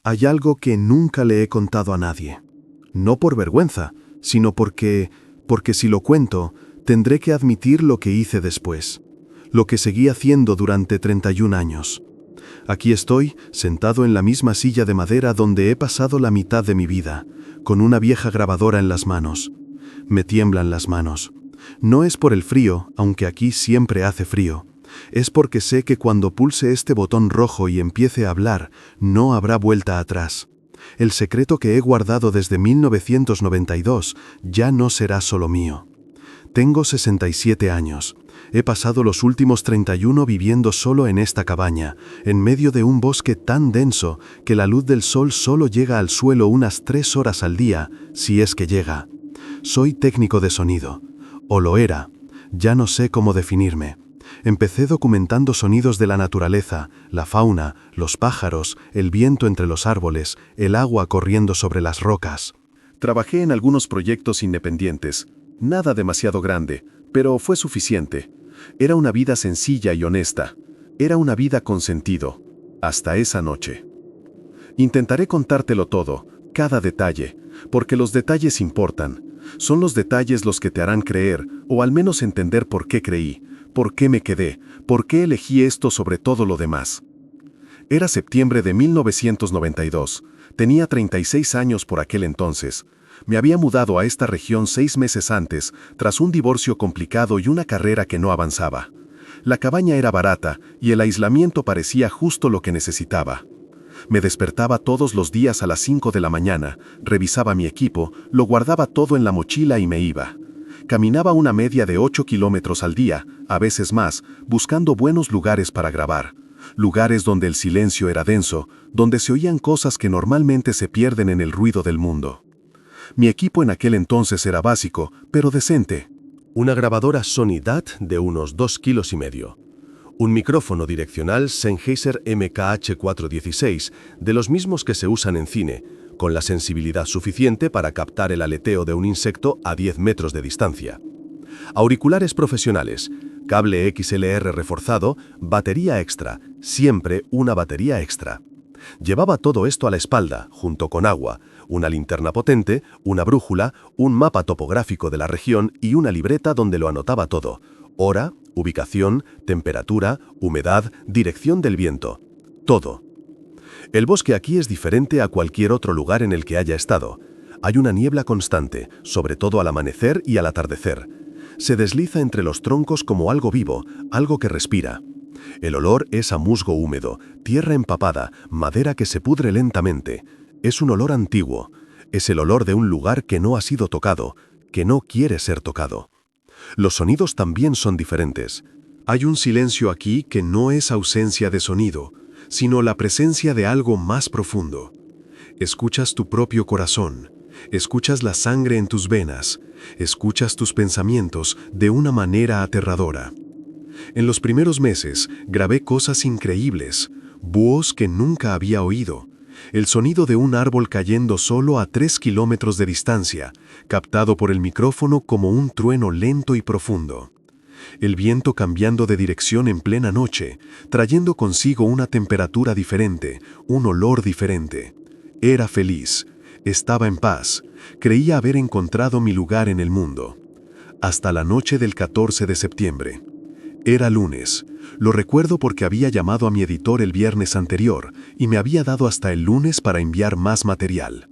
Hay algo que nunca le he contado a nadie. No por vergüenza, sino porque si lo cuento, tendré que admitir lo que hice después, lo que seguí haciendo durante 31 años. Aquí estoy, sentado en la misma silla de madera donde he pasado la mitad de mi vida, con una vieja grabadora en las manos. Me tiemblan las manos. No es por el frío, aunque aquí siempre hace frío. Es porque sé que cuando pulse este botón rojo y empiece a hablar, no habrá vuelta atrás. El secreto que he guardado desde 1992 ya no será solo mío. Tengo 67 años. He pasado los últimos 31 viviendo solo en esta cabaña, en medio de un bosque tan denso que la luz del sol solo llega al suelo unas 3 horas al día, si es que llega. Soy técnico de sonido. O lo era. Ya no sé cómo definirme. Empecé documentando sonidos de la naturaleza, la fauna, los pájaros, el viento entre los árboles, el agua corriendo sobre las rocas. Trabajé en algunos proyectos independientes. Nada demasiado grande, pero fue suficiente. Era una vida sencilla y honesta. Era una vida con sentido. Hasta esa noche. Intentaré contártelo todo, cada detalle, porque los detalles importan. Son los detalles los que te harán creer, o al menos entender por qué creí, por qué me quedé, por qué elegí esto sobre todo lo demás. Era septiembre de 1992. Tenía 36 años por aquel entonces. Me había mudado a esta región 6 meses antes, tras un divorcio complicado y una carrera que no avanzaba. La cabaña era barata y el aislamiento parecía justo lo que necesitaba. Me despertaba todos los días a las 5 de la mañana, revisaba mi equipo, lo guardaba todo en la mochila y me iba. Caminaba una media de 8 kilómetros al día, a veces más, buscando buenos lugares para grabar. Lugares donde el silencio era denso, donde se oían cosas que normalmente se pierden en el ruido del mundo. Mi equipo en aquel entonces era básico, pero decente. Una grabadora Sony DAT de unos 2,5 kilos. Un micrófono direccional Sennheiser MKH416, de los mismos que se usan en cine, con la sensibilidad suficiente para captar el aleteo de un insecto a 10 metros de distancia. Auriculares profesionales, cable XLR reforzado, batería extra, siempre una batería extra. Llevaba todo esto a la espalda, junto con agua, una linterna potente, una brújula, un mapa topográfico de la región y una libreta donde lo anotaba todo: hora, ubicación, temperatura, humedad, dirección del viento. Todo. El bosque aquí es diferente a cualquier otro lugar en el que haya estado. Hay una niebla constante, sobre todo al amanecer y al atardecer. Se desliza entre los troncos como algo vivo, algo que respira. El olor es a musgo húmedo, tierra empapada, madera que se pudre lentamente. Es un olor antiguo. Es el olor de un lugar que no ha sido tocado, que no quiere ser tocado. Los sonidos también son diferentes. Hay un silencio aquí que no es ausencia de sonido, sino la presencia de algo más profundo. Escuchas tu propio corazón, escuchas la sangre en tus venas, escuchas tus pensamientos de una manera aterradora. En los primeros meses grabé cosas increíbles, búhos que nunca había oído, el sonido de un árbol cayendo solo a 3 kilómetros de distancia, captado por el micrófono como un trueno lento y profundo. El viento cambiando de dirección en plena noche, trayendo consigo una temperatura diferente, un olor diferente. Era feliz, estaba en paz, creía haber encontrado mi lugar en el mundo. Hasta la noche del 14 de septiembre. Era lunes. Lo recuerdo porque había llamado a mi editor el viernes anterior y me había dado hasta el lunes para enviar más material.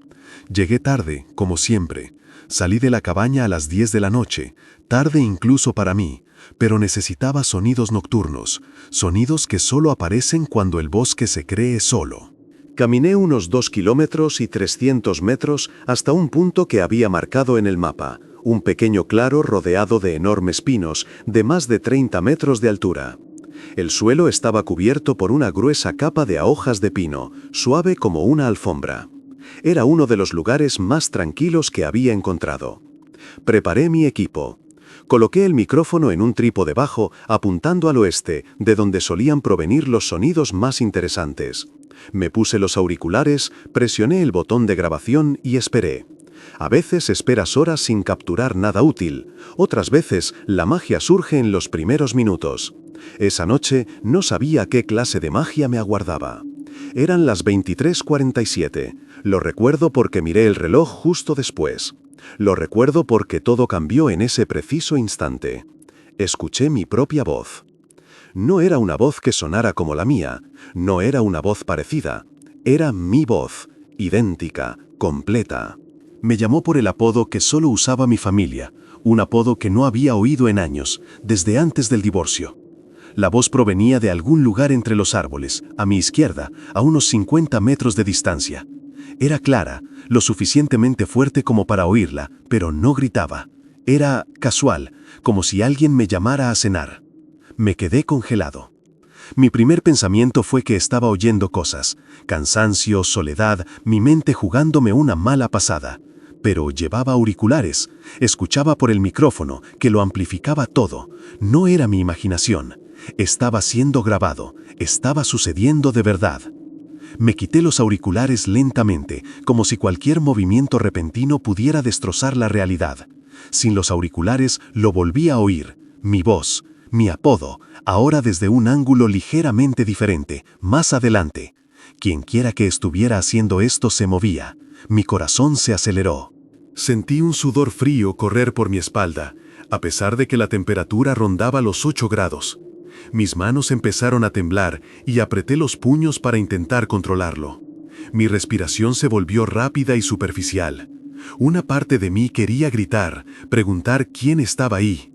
Llegué tarde, como siempre. Salí de la cabaña a las 10 de la noche, tarde incluso para mí, pero necesitaba sonidos nocturnos, sonidos que solo aparecen cuando el bosque se cree solo. Caminé unos 2 kilómetros y 300 metros hasta un punto que había marcado en el mapa, un pequeño claro rodeado de enormes pinos de más de 30 metros de altura. El suelo estaba cubierto por una gruesa capa de hojas de pino, suave como una alfombra. Era uno de los lugares más tranquilos que había encontrado. Preparé mi equipo. Coloqué el micrófono en un trípode bajo, apuntando al oeste, de donde solían provenir los sonidos más interesantes. Me puse los auriculares, presioné el botón de grabación y esperé. A veces esperas horas sin capturar nada útil, otras veces la magia surge en los primeros minutos. Esa noche no sabía qué clase de magia me aguardaba. Eran las 23:47. Lo recuerdo porque miré el reloj justo después. Lo recuerdo porque todo cambió en ese preciso instante. Escuché mi propia voz. No era una voz que sonara como la mía, no era una voz parecida. Era mi voz, idéntica, completa. Me llamó por el apodo que solo usaba mi familia, un apodo que no había oído en años, desde antes del divorcio. La voz provenía de algún lugar entre los árboles, a mi izquierda, a unos 50 metros de distancia. Era clara, lo suficientemente fuerte como para oírla, pero no gritaba. Era casual, como si alguien me llamara a cenar. Me quedé congelado. Mi primer pensamiento fue que estaba oyendo cosas, cansancio, soledad, mi mente jugándome una mala pasada. Pero llevaba auriculares, escuchaba por el micrófono, que lo amplificaba todo. No era mi imaginación. Estaba siendo grabado, estaba sucediendo de verdad. Me quité los auriculares lentamente, como si cualquier movimiento repentino pudiera destrozar la realidad. Sin los auriculares lo volví a oír, mi voz, mi apodo, ahora desde un ángulo ligeramente diferente, más adelante. Quienquiera que estuviera haciendo esto se movía. Mi corazón se aceleró. Sentí un sudor frío correr por mi espalda, a pesar de que la temperatura rondaba los 8 grados. Mis manos empezaron a temblar y apreté los puños para intentar controlarlo. Mi respiración se volvió rápida y superficial. Una parte de mí quería gritar, preguntar quién estaba ahí.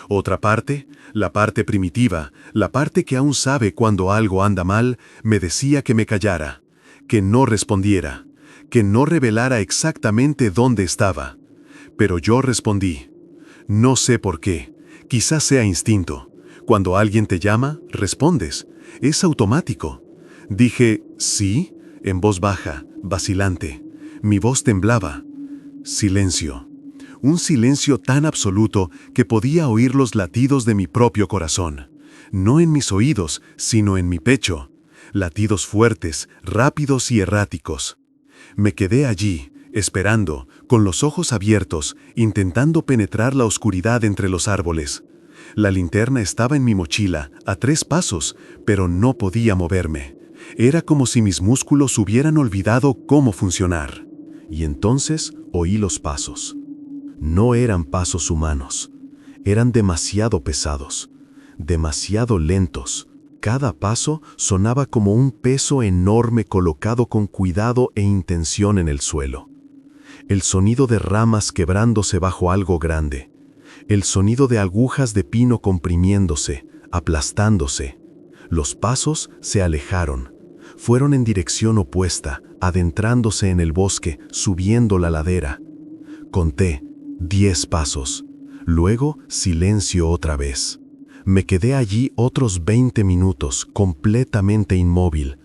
Otra parte, la parte primitiva, la parte que aún sabe cuando algo anda mal, me decía que me callara, que no respondiera, que no revelara exactamente dónde estaba. Pero yo respondí. No sé por qué, quizás sea instinto. Cuando alguien te llama, respondes. Es automático. Dije, ¿sí?, en voz baja, vacilante. Mi voz temblaba. Silencio. Un silencio tan absoluto que podía oír los latidos de mi propio corazón. No en mis oídos, sino en mi pecho. Latidos fuertes, rápidos y erráticos. Me quedé allí, esperando, con los ojos abiertos, intentando penetrar la oscuridad entre los árboles. La linterna estaba en mi mochila, a 3 pasos, pero no podía moverme. Era como si mis músculos hubieran olvidado cómo funcionar. Y entonces oí los pasos. No eran pasos humanos. Eran demasiado pesados, demasiado lentos. Cada paso sonaba como un peso enorme colocado con cuidado e intención en el suelo. El sonido de ramas quebrándose bajo algo grande. El sonido de agujas de pino comprimiéndose, aplastándose. Los pasos se alejaron. Fueron en dirección opuesta, adentrándose en el bosque, subiendo la ladera. Conté 10 pasos. Luego, silencio otra vez. Me quedé allí otros 20 minutos, completamente inmóvil.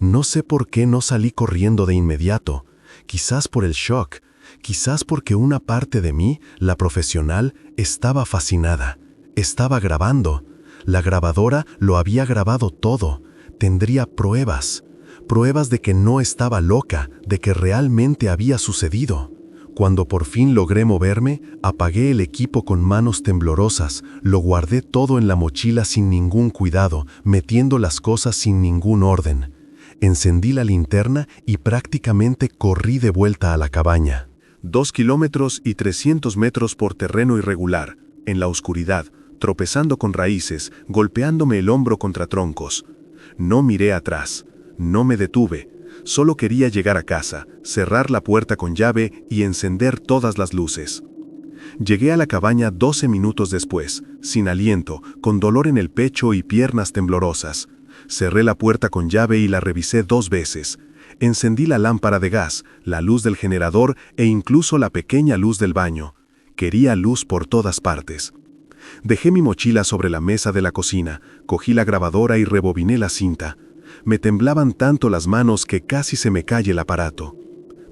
No sé por qué no salí corriendo de inmediato. Quizás por el shock. Quizás porque una parte de mí, la profesional, estaba fascinada. Estaba grabando. La grabadora lo había grabado todo. Tendría pruebas. Pruebas de que no estaba loca, de que realmente había sucedido. Cuando por fin logré moverme, apagué el equipo con manos temblorosas, lo guardé todo en la mochila sin ningún cuidado, metiendo las cosas sin ningún orden. Encendí la linterna y prácticamente corrí de vuelta a la cabaña. 2 kilómetros y 300 metros por terreno irregular, en la oscuridad, tropezando con raíces, golpeándome el hombro contra troncos. No miré atrás, no me detuve. Solo quería llegar a casa, cerrar la puerta con llave y encender todas las luces. Llegué a la cabaña 12 minutos después, sin aliento, con dolor en el pecho y piernas temblorosas. Cerré la puerta con llave y la revisé 2 veces. Encendí la lámpara de gas, la luz del generador e incluso la pequeña luz del baño. Quería luz por todas partes. Dejé mi mochila sobre la mesa de la cocina, cogí la grabadora y rebobiné la cinta. Me temblaban tanto las manos que casi se me cae el aparato.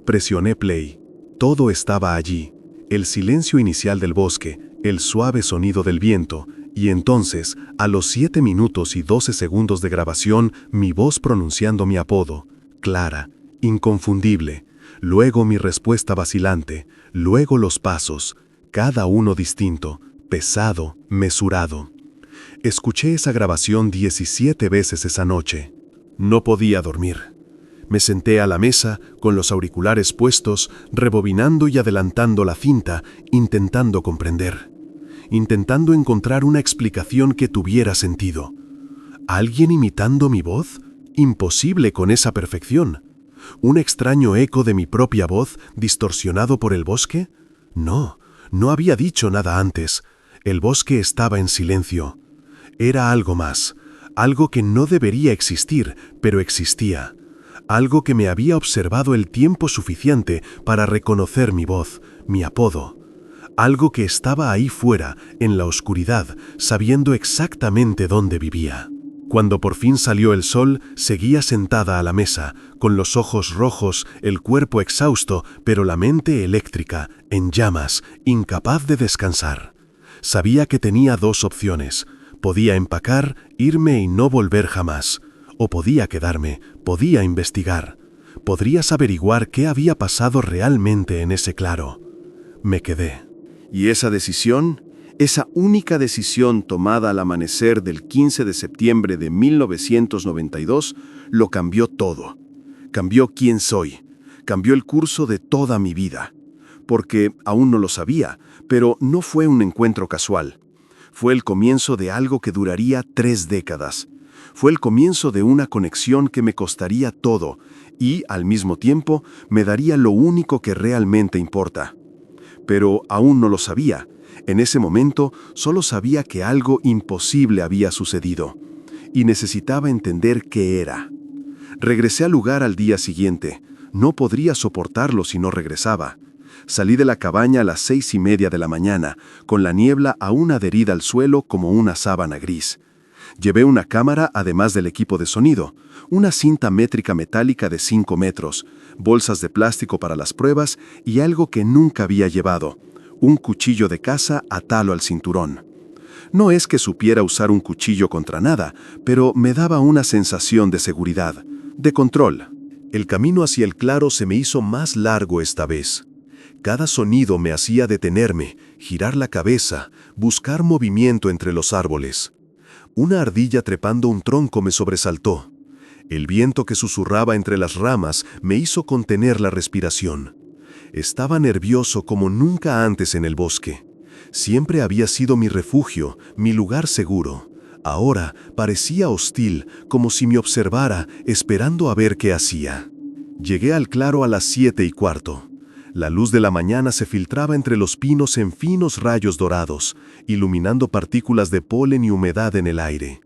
Presioné play. Todo estaba allí. El silencio inicial del bosque, el suave sonido del viento, y entonces, a los 7 minutos y 12 segundos de grabación, mi voz pronunciando mi apodo, clara, inconfundible. Luego mi respuesta vacilante, luego los pasos, cada uno distinto, pesado, mesurado. Escuché esa grabación 17 veces esa noche. No podía dormir. Me senté a la mesa, con los auriculares puestos, rebobinando y adelantando la cinta, intentando comprender. Intentando encontrar una explicación que tuviera sentido. ¿Alguien imitando mi voz? Imposible con esa perfección. ¿Un extraño eco de mi propia voz distorsionado por el bosque? No, no había dicho nada antes. El bosque estaba en silencio. Era algo más, algo que no debería existir, pero existía. Algo que me había observado el tiempo suficiente para reconocer mi voz, mi apodo. Algo que estaba ahí fuera, en la oscuridad, sabiendo exactamente dónde vivía. Cuando por fin salió el sol, seguía sentada a la mesa, con los ojos rojos, el cuerpo exhausto, pero la mente eléctrica, en llamas, incapaz de descansar. Sabía que tenía dos opciones. Podía empacar, irme y no volver jamás. O podía quedarme, podía investigar. Podrías averiguar qué había pasado realmente en ese claro. Me quedé. Y esa decisión, esa única decisión tomada al amanecer del 15 de septiembre de 1992, lo cambió todo. Cambió quién soy. Cambió el curso de toda mi vida. Porque aún no lo sabía, pero no fue un encuentro casual. Fue el comienzo de algo que duraría 3 décadas. Fue el comienzo de una conexión que me costaría todo y, al mismo tiempo, me daría lo único que realmente importa. Pero aún no lo sabía. En ese momento solo sabía que algo imposible había sucedido y necesitaba entender qué era. Regresé al lugar al día siguiente. No podría soportarlo si no regresaba. Salí de la cabaña a las 6:30 de la mañana, con la niebla aún adherida al suelo como una sábana gris. Llevé una cámara además del equipo de sonido, una cinta métrica metálica de 5 metros, bolsas de plástico para las pruebas y algo que nunca había llevado, un cuchillo de caza atado al cinturón. No es que supiera usar un cuchillo contra nada, pero me daba una sensación de seguridad, de control. El camino hacia el claro se me hizo más largo esta vez. Cada sonido me hacía detenerme, girar la cabeza, buscar movimiento entre los árboles. Una ardilla trepando un tronco me sobresaltó. El viento que susurraba entre las ramas me hizo contener la respiración. Estaba nervioso como nunca antes en el bosque. Siempre había sido mi refugio, mi lugar seguro. Ahora parecía hostil, como si me observara, esperando a ver qué hacía. Llegué al claro a las 7:15. La luz de la mañana se filtraba entre los pinos en finos rayos dorados, iluminando partículas de polen y humedad en el aire.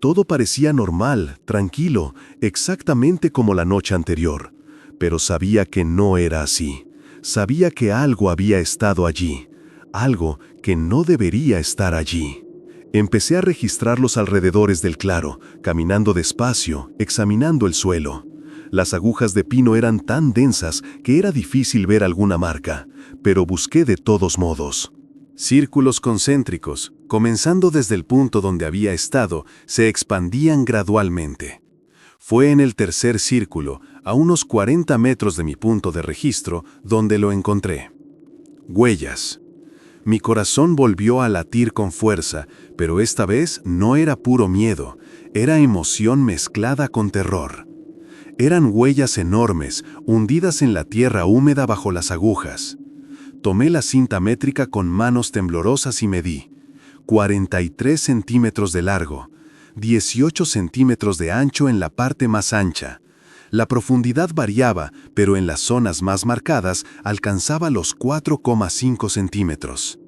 Todo parecía normal, tranquilo, exactamente como la noche anterior. Pero sabía que no era así. Sabía que algo había estado allí, algo que no debería estar allí. Empecé a registrar los alrededores del claro, caminando despacio, examinando el suelo. Las agujas de pino eran tan densas que era difícil ver alguna marca, pero busqué de todos modos. Círculos concéntricos, comenzando desde el punto donde había estado, se expandían gradualmente. Fue en el tercer círculo, a unos 40 metros de mi punto de registro, donde lo encontré. Huellas. Mi corazón volvió a latir con fuerza, pero esta vez no era puro miedo, era emoción mezclada con terror. Eran huellas enormes, hundidas en la tierra húmeda bajo las agujas. Tomé la cinta métrica con manos temblorosas y medí. 43 centímetros de largo, 18 centímetros de ancho en la parte más ancha. La profundidad variaba, pero en las zonas más marcadas alcanzaba los 4,5 centímetros.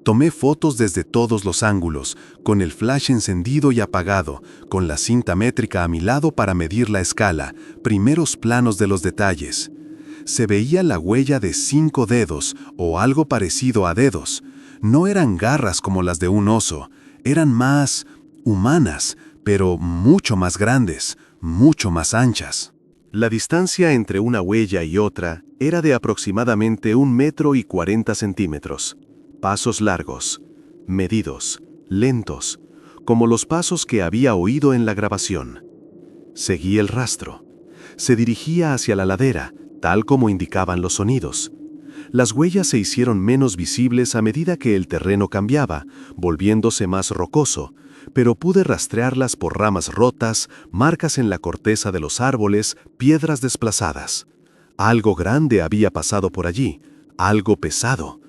Tomé fotos desde todos los ángulos, con el flash encendido y apagado, con la cinta métrica a mi lado para medir la escala, primeros planos de los detalles. Se veía la huella de 5 dedos, o algo parecido a dedos. No eran garras como las de un oso, eran más humanas, pero mucho más grandes, mucho más anchas. La distancia entre una huella y otra era de aproximadamente 1,40 metros. Pasos largos, medidos, lentos, como los pasos que había oído en la grabación. Seguí el rastro. Se dirigía hacia la ladera, tal como indicaban los sonidos. Las huellas se hicieron menos visibles a medida que el terreno cambiaba, volviéndose más rocoso, pero pude rastrearlas por ramas rotas, marcas en la corteza de los árboles, piedras desplazadas. Algo grande había pasado por allí, algo pesado,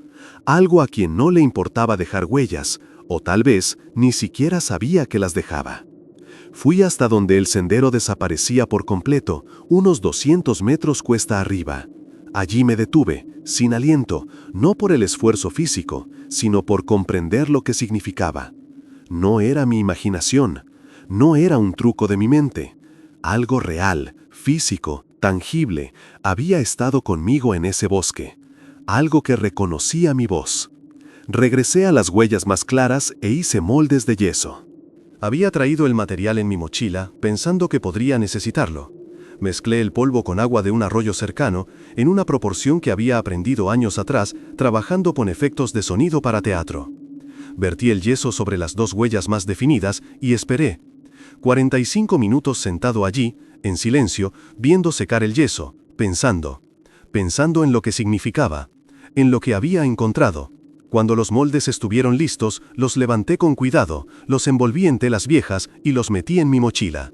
algo a quien no le importaba dejar huellas, o tal vez ni siquiera sabía que las dejaba. Fui hasta donde el sendero desaparecía por completo, unos 200 metros cuesta arriba. Allí me detuve, sin aliento, no por el esfuerzo físico, sino por comprender lo que significaba. No era mi imaginación, no era un truco de mi mente. Algo real, físico, tangible, había estado conmigo en ese bosque. Algo que reconocía mi voz. Regresé a las huellas más claras e hice moldes de yeso. Había traído el material en mi mochila, pensando que podría necesitarlo. Mezclé el polvo con agua de un arroyo cercano, en una proporción que había aprendido años atrás, trabajando con efectos de sonido para teatro. Vertí el yeso sobre las 2 huellas más definidas y esperé. 45 minutos sentado allí, en silencio, viendo secar el yeso, pensando en lo que significaba, en lo que había encontrado. Cuando los moldes estuvieron listos, los levanté con cuidado, los envolví en telas viejas y los metí en mi mochila.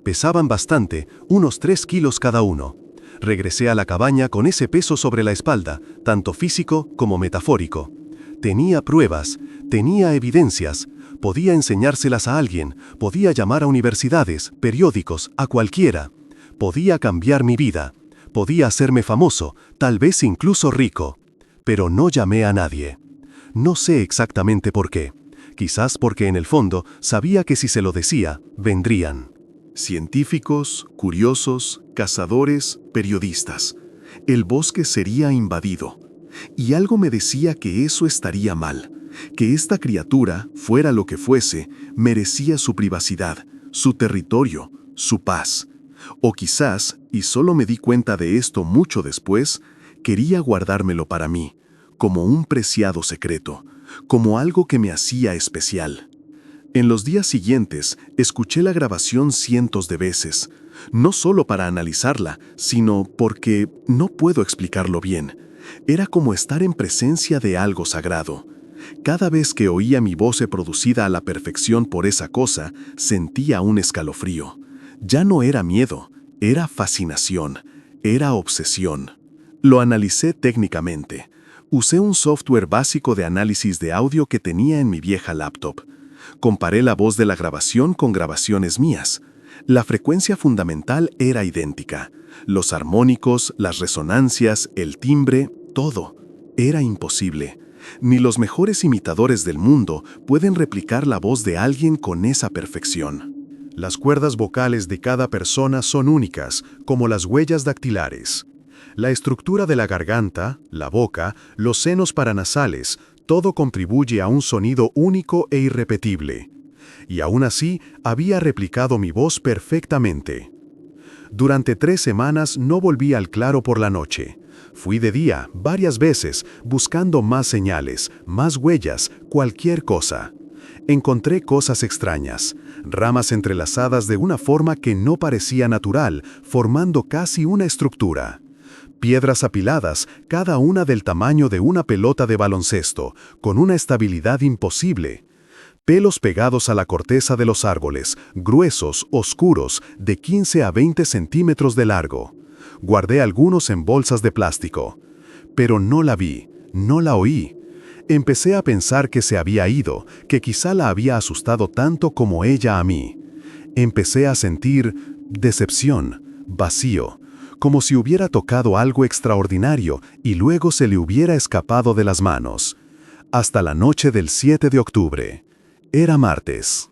Pesaban bastante, unos 3 kilos cada uno. Regresé a la cabaña con ese peso sobre la espalda, tanto físico como metafórico. Tenía pruebas, tenía evidencias, podía enseñárselas a alguien, podía llamar a universidades, periódicos, a cualquiera. Podía cambiar mi vida, podía hacerme famoso, tal vez incluso rico. Pero no llamé a nadie. No sé exactamente por qué. Quizás porque en el fondo sabía que si se lo decía, vendrían. Científicos, curiosos, cazadores, periodistas. El bosque sería invadido. Y algo me decía que eso estaría mal, que esta criatura, fuera lo que fuese, merecía su privacidad, su territorio, su paz. O quizás, y solo me di cuenta de esto mucho después, quería guardármelo para mí, como un preciado secreto, como algo que me hacía especial. En los días siguientes, escuché la grabación cientos de veces, no solo para analizarla, sino porque no puedo explicarlo bien. Era como estar en presencia de algo sagrado. Cada vez que oía mi voz producida a la perfección por esa cosa, sentía un escalofrío. Ya no era miedo, era fascinación, era obsesión. Lo analicé técnicamente. Usé un software básico de análisis de audio que tenía en mi vieja laptop. Comparé la voz de la grabación con grabaciones mías. La frecuencia fundamental era idéntica. Los armónicos, las resonancias, el timbre, todo. Era imposible. Ni los mejores imitadores del mundo pueden replicar la voz de alguien con esa perfección. Las cuerdas vocales de cada persona son únicas, como las huellas dactilares. La estructura de la garganta, la boca, los senos paranasales, todo contribuye a un sonido único e irrepetible. Y aún así, había replicado mi voz perfectamente. Durante 3 semanas no volví al claro por la noche. Fui de día, varias veces, buscando más señales, más huellas, cualquier cosa. Encontré cosas extrañas, ramas entrelazadas de una forma que no parecía natural, formando casi una estructura. Piedras apiladas, cada una del tamaño de una pelota de baloncesto, con una estabilidad imposible. Pelos pegados a la corteza de los árboles, gruesos, oscuros, de 15 a 20 centímetros de largo. Guardé algunos en bolsas de plástico. Pero no la vi, no la oí. Empecé a pensar que se había ido, que quizá la había asustado tanto como ella a mí. Empecé a sentir decepción, vacío, como si hubiera tocado algo extraordinario y luego se le hubiera escapado de las manos. Hasta la noche del 7 de octubre. Era martes.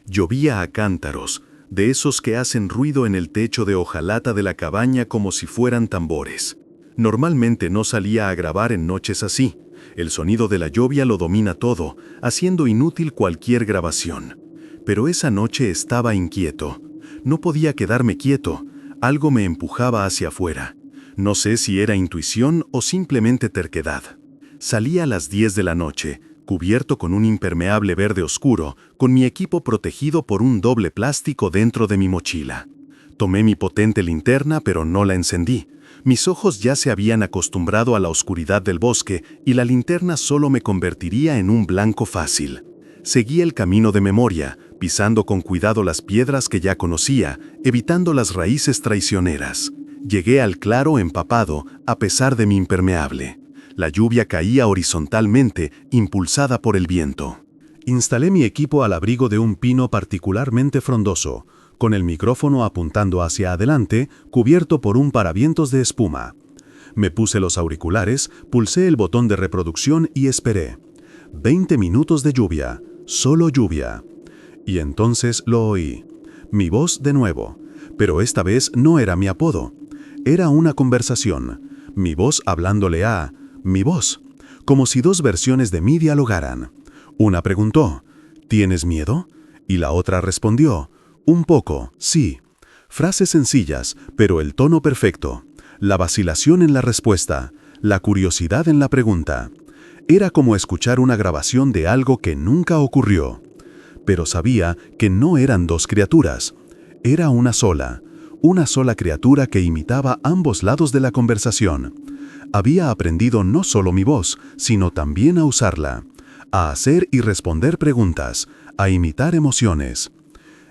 Llovía a cántaros, de esos que hacen ruido en el techo de hojalata de la cabaña como si fueran tambores. Normalmente no salía a grabar en noches así. El sonido de la lluvia lo domina todo, haciendo inútil cualquier grabación. Pero esa noche estaba inquieto. No podía quedarme quieto. Algo me empujaba hacia afuera. No sé si era intuición o simplemente terquedad. Salí a las 10 de la noche, cubierto con un impermeable verde oscuro, con mi equipo protegido por un doble plástico dentro de mi mochila. Tomé mi potente linterna, pero no la encendí. Mis ojos ya se habían acostumbrado a la oscuridad del bosque y la linterna solo me convertiría en un blanco fácil. Seguí el camino de memoria, pisando con cuidado las piedras que ya conocía, evitando las raíces traicioneras. Llegué al claro empapado, a pesar de mi impermeable. La lluvia caía horizontalmente, impulsada por el viento. Instalé mi equipo al abrigo de un pino particularmente frondoso, con el micrófono apuntando hacia adelante, cubierto por un paravientos de espuma. Me puse los auriculares, pulsé el botón de reproducción y esperé. 20 minutos de lluvia, solo lluvia. Y entonces lo oí. Mi voz de nuevo. Pero esta vez no era mi apodo. Era una conversación. Mi voz hablándole a mi voz. Como si dos versiones de mí dialogaran. Una preguntó, ¿tienes miedo? Y la otra respondió, un poco, sí. Frases sencillas, pero el tono perfecto. La vacilación en la respuesta, la curiosidad en la pregunta. Era como escuchar una grabación de algo que nunca ocurrió. Pero sabía que no eran dos criaturas. Era una sola criatura que imitaba ambos lados de la conversación. Había aprendido no solo mi voz, sino también a usarla, a hacer y responder preguntas, a imitar emociones.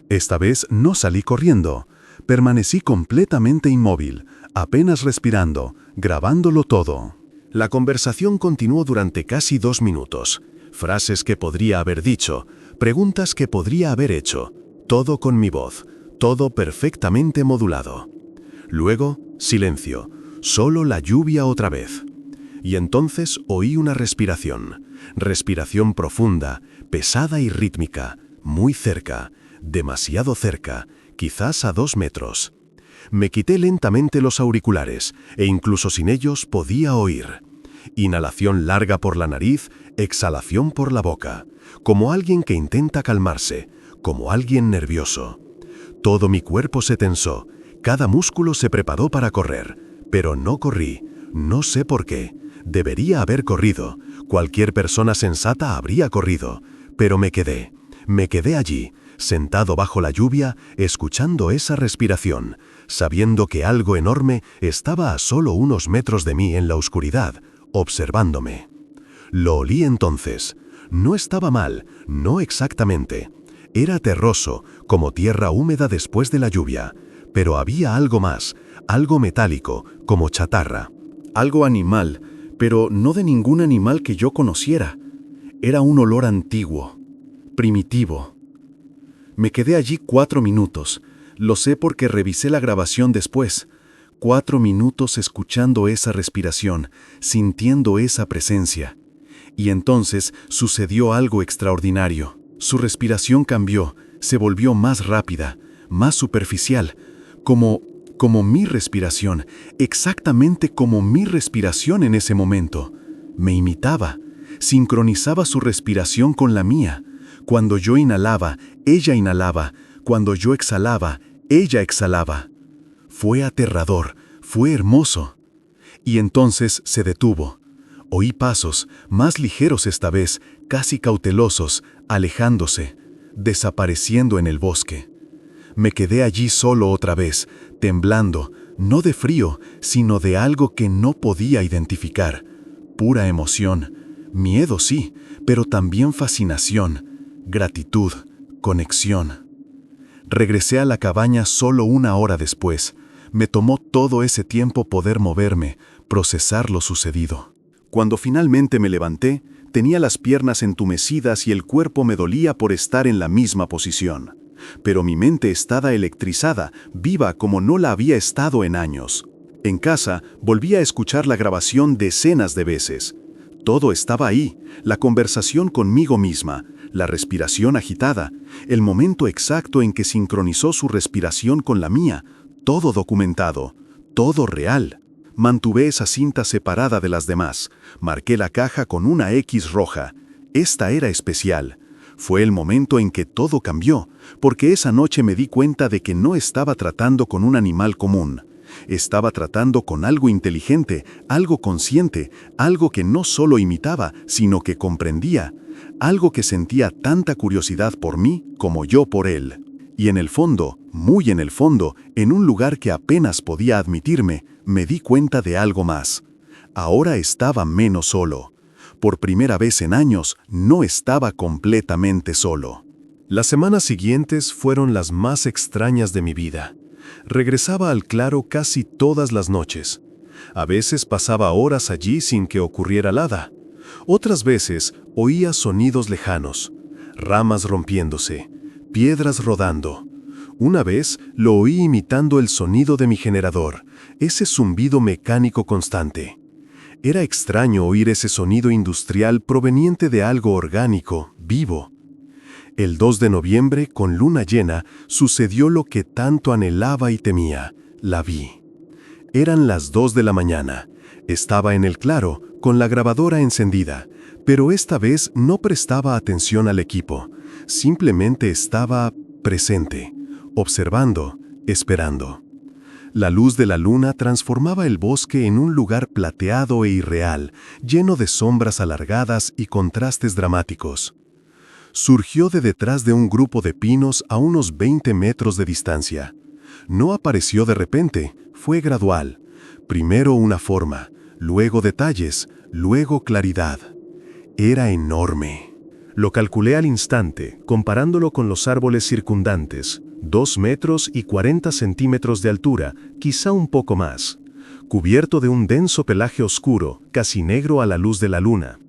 Esta vez no salí corriendo. Permanecí completamente inmóvil, apenas respirando, grabándolo todo. La conversación continuó durante casi 2 minutos. Frases que podría haber dicho, preguntas que podría haber hecho, todo con mi voz, todo perfectamente modulado. Luego, silencio, solo la lluvia otra vez. Y entonces oí una respiración profunda, pesada y rítmica, muy cerca, demasiado cerca, quizás a 2 metros. Me quité lentamente los auriculares, e incluso sin ellos podía oír. Inhalación larga por la nariz, exhalación por la boca, como alguien que intenta calmarse, como alguien nervioso. Todo mi cuerpo se tensó, cada músculo se preparó para correr, pero no corrí, no sé por qué. Debería haber corrido, cualquier persona sensata habría corrido, pero me quedé allí, sentado bajo la lluvia, escuchando esa respiración, sabiendo que algo enorme estaba a solo unos metros de mí en la oscuridad, observándome. Lo olí entonces. No estaba mal, no exactamente. Era terroso, como tierra húmeda después de la lluvia, pero había algo más, algo metálico, como chatarra. Algo animal, pero no de ningún animal que yo conociera. Era un olor antiguo, primitivo. Me quedé allí 4 minutos. Lo sé porque revisé la grabación después. 4 minutos escuchando esa respiración, sintiendo esa presencia. Y entonces sucedió algo extraordinario. Su respiración cambió, se volvió más rápida, más superficial, como mi respiración, exactamente como mi respiración en ese momento. Me imitaba, sincronizaba su respiración con la mía. Cuando yo inhalaba, ella inhalaba. Cuando yo exhalaba, ella exhalaba. Fue aterrador, fue hermoso. Y entonces se detuvo. Oí pasos, más ligeros esta vez, casi cautelosos, alejándose, desapareciendo en el bosque. Me quedé allí solo otra vez, temblando, no de frío, sino de algo que no podía identificar. Pura emoción, miedo sí, pero también fascinación, gratitud, conexión. Regresé a la cabaña solo 1 hora después. Me tomó todo ese tiempo poder moverme, procesar lo sucedido. Cuando finalmente me levanté, tenía las piernas entumecidas y el cuerpo me dolía por estar en la misma posición. Pero mi mente estaba electrizada, viva como no la había estado en años. En casa, volví a escuchar la grabación decenas de veces. Todo estaba ahí, la conversación conmigo misma, la respiración agitada, el momento exacto en que sincronizó su respiración con la mía, todo documentado, todo real. Mantuve esa cinta separada de las demás, marqué la caja con una X roja. Esta era especial. Fue el momento en que todo cambió, porque esa noche me di cuenta de que no estaba tratando con un animal común. Estaba tratando con algo inteligente, algo consciente, algo que no solo imitaba, sino que comprendía, algo que sentía tanta curiosidad por mí como yo por él. Y en el fondo, muy en el fondo, en un lugar que apenas podía admitirme, me di cuenta de algo más. Ahora estaba menos solo. Por primera vez en años, no estaba completamente solo. Las semanas siguientes fueron las más extrañas de mi vida. Regresaba al claro casi todas las noches. A veces pasaba horas allí sin que ocurriera nada. Otras veces oía sonidos lejanos, ramas rompiéndose, piedras rodando. Una vez lo oí imitando el sonido de mi generador, ese zumbido mecánico constante. Era extraño oír ese sonido industrial proveniente de algo orgánico, vivo. El 2 de noviembre, con luna llena, sucedió lo que tanto anhelaba y temía. La vi. Eran las 2 de la mañana. Estaba en el claro, con la grabadora encendida, pero esta vez no prestaba atención al equipo. Simplemente estaba presente, observando, esperando. La luz de la luna transformaba el bosque en un lugar plateado e irreal, lleno de sombras alargadas y contrastes dramáticos. Surgió de detrás de un grupo de pinos a unos 20 metros de distancia. No apareció de repente, fue gradual. Primero una forma, luego detalles, luego claridad. Era enorme. Lo calculé al instante, comparándolo con los árboles circundantes, 2 metros y 40 centímetros de altura, quizá un poco más. Cubierto de un denso pelaje oscuro, casi negro a la luz de la luna.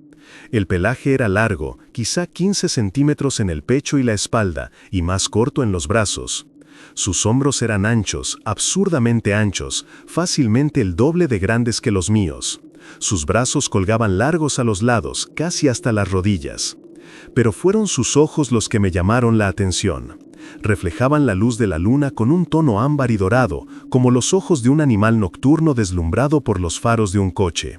El pelaje era largo, quizá 15 centímetros en el pecho y la espalda, y más corto en los brazos. Sus hombros eran anchos, absurdamente anchos, fácilmente el doble de grandes que los míos. Sus brazos colgaban largos a los lados, casi hasta las rodillas. Pero fueron sus ojos los que me llamaron la atención. Reflejaban la luz de la luna con un tono ámbar y dorado, como los ojos de un animal nocturno deslumbrado por los faros de un coche.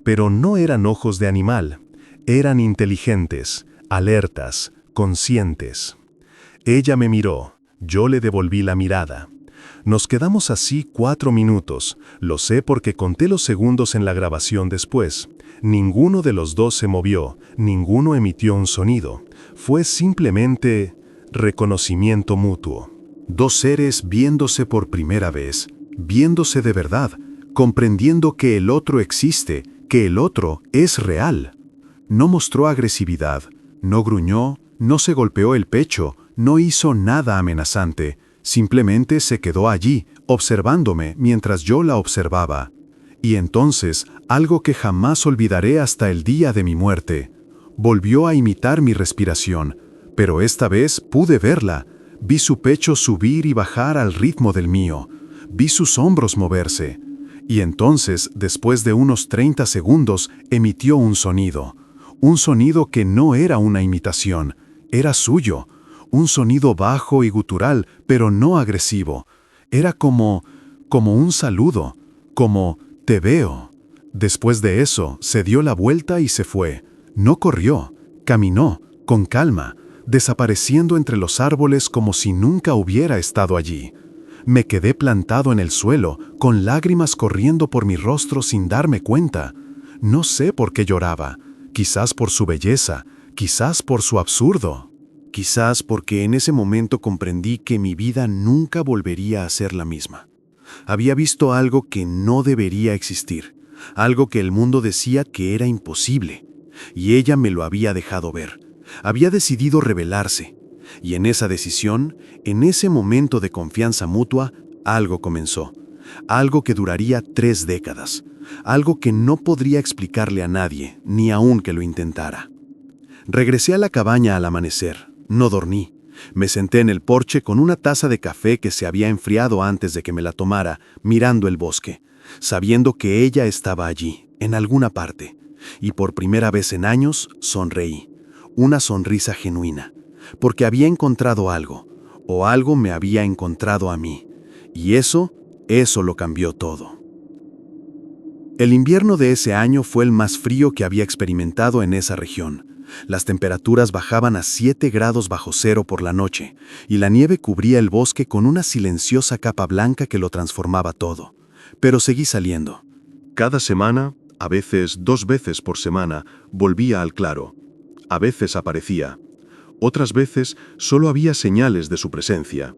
Pero no eran ojos de animal. Eran inteligentes, alertas, conscientes. Ella me miró, yo le devolví la mirada. Nos quedamos así 4 minutos, lo sé porque conté los segundos en la grabación después. Ninguno de los dos se movió, ninguno emitió un sonido. Fue simplemente reconocimiento mutuo. Dos seres viéndose por primera vez, viéndose de verdad, comprendiendo que el otro existe, que el otro es real. No mostró agresividad, no gruñó, no se golpeó el pecho, no hizo nada amenazante, simplemente se quedó allí, observándome mientras yo la observaba. Y entonces, algo que jamás olvidaré hasta el día de mi muerte, volvió a imitar mi respiración, pero esta vez pude verla. Vi su pecho subir y bajar al ritmo del mío, vi sus hombros moverse. Y entonces, después de unos 30 segundos, emitió un sonido que no era una imitación, era suyo, un sonido bajo y gutural, pero no agresivo. Era como un saludo, como «te veo». Después de eso, se dio la vuelta y se fue. No corrió, caminó, con calma, desapareciendo entre los árboles como si nunca hubiera estado allí. Me quedé plantado en el suelo, con lágrimas corriendo por mi rostro sin darme cuenta. No sé por qué lloraba. Quizás por su belleza, quizás por su absurdo. Quizás porque en ese momento comprendí que mi vida nunca volvería a ser la misma. Había visto algo que no debería existir, algo que el mundo decía que era imposible, y ella me lo había dejado ver. Había decidido rebelarse, y en esa decisión, en ese momento de confianza mutua, algo comenzó. Algo que duraría 3 décadas. Algo que no podría explicarle a nadie, ni aun que lo intentara. Regresé a la cabaña al amanecer. No dormí. Me senté en el porche con una taza de café que se había enfriado antes de que me la tomara, mirando el bosque, sabiendo que ella estaba allí, en alguna parte. Y por primera vez en años, sonreí. Una sonrisa genuina. Porque había encontrado algo, o algo me había encontrado a mí. Y eso lo cambió todo. El invierno de ese año fue el más frío que había experimentado en esa región. Las temperaturas bajaban a 7 grados bajo cero por la noche, y la nieve cubría el bosque con una silenciosa capa blanca que lo transformaba todo. Pero seguí saliendo. Cada semana, a veces 2 veces por semana, volvía al claro. A veces aparecía. Otras veces solo había señales de su presencia.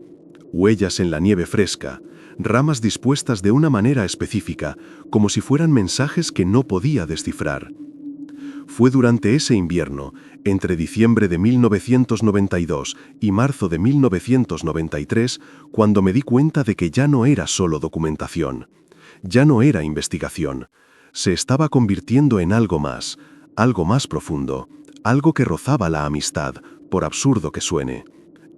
Huellas en la nieve fresca, ramas dispuestas de una manera específica, como si fueran mensajes que no podía descifrar. Fue durante ese invierno, entre diciembre de 1992 y marzo de 1993, cuando me di cuenta de que ya no era solo documentación, ya no era investigación. Se estaba convirtiendo en algo más profundo, algo que rozaba la amistad, por absurdo que suene.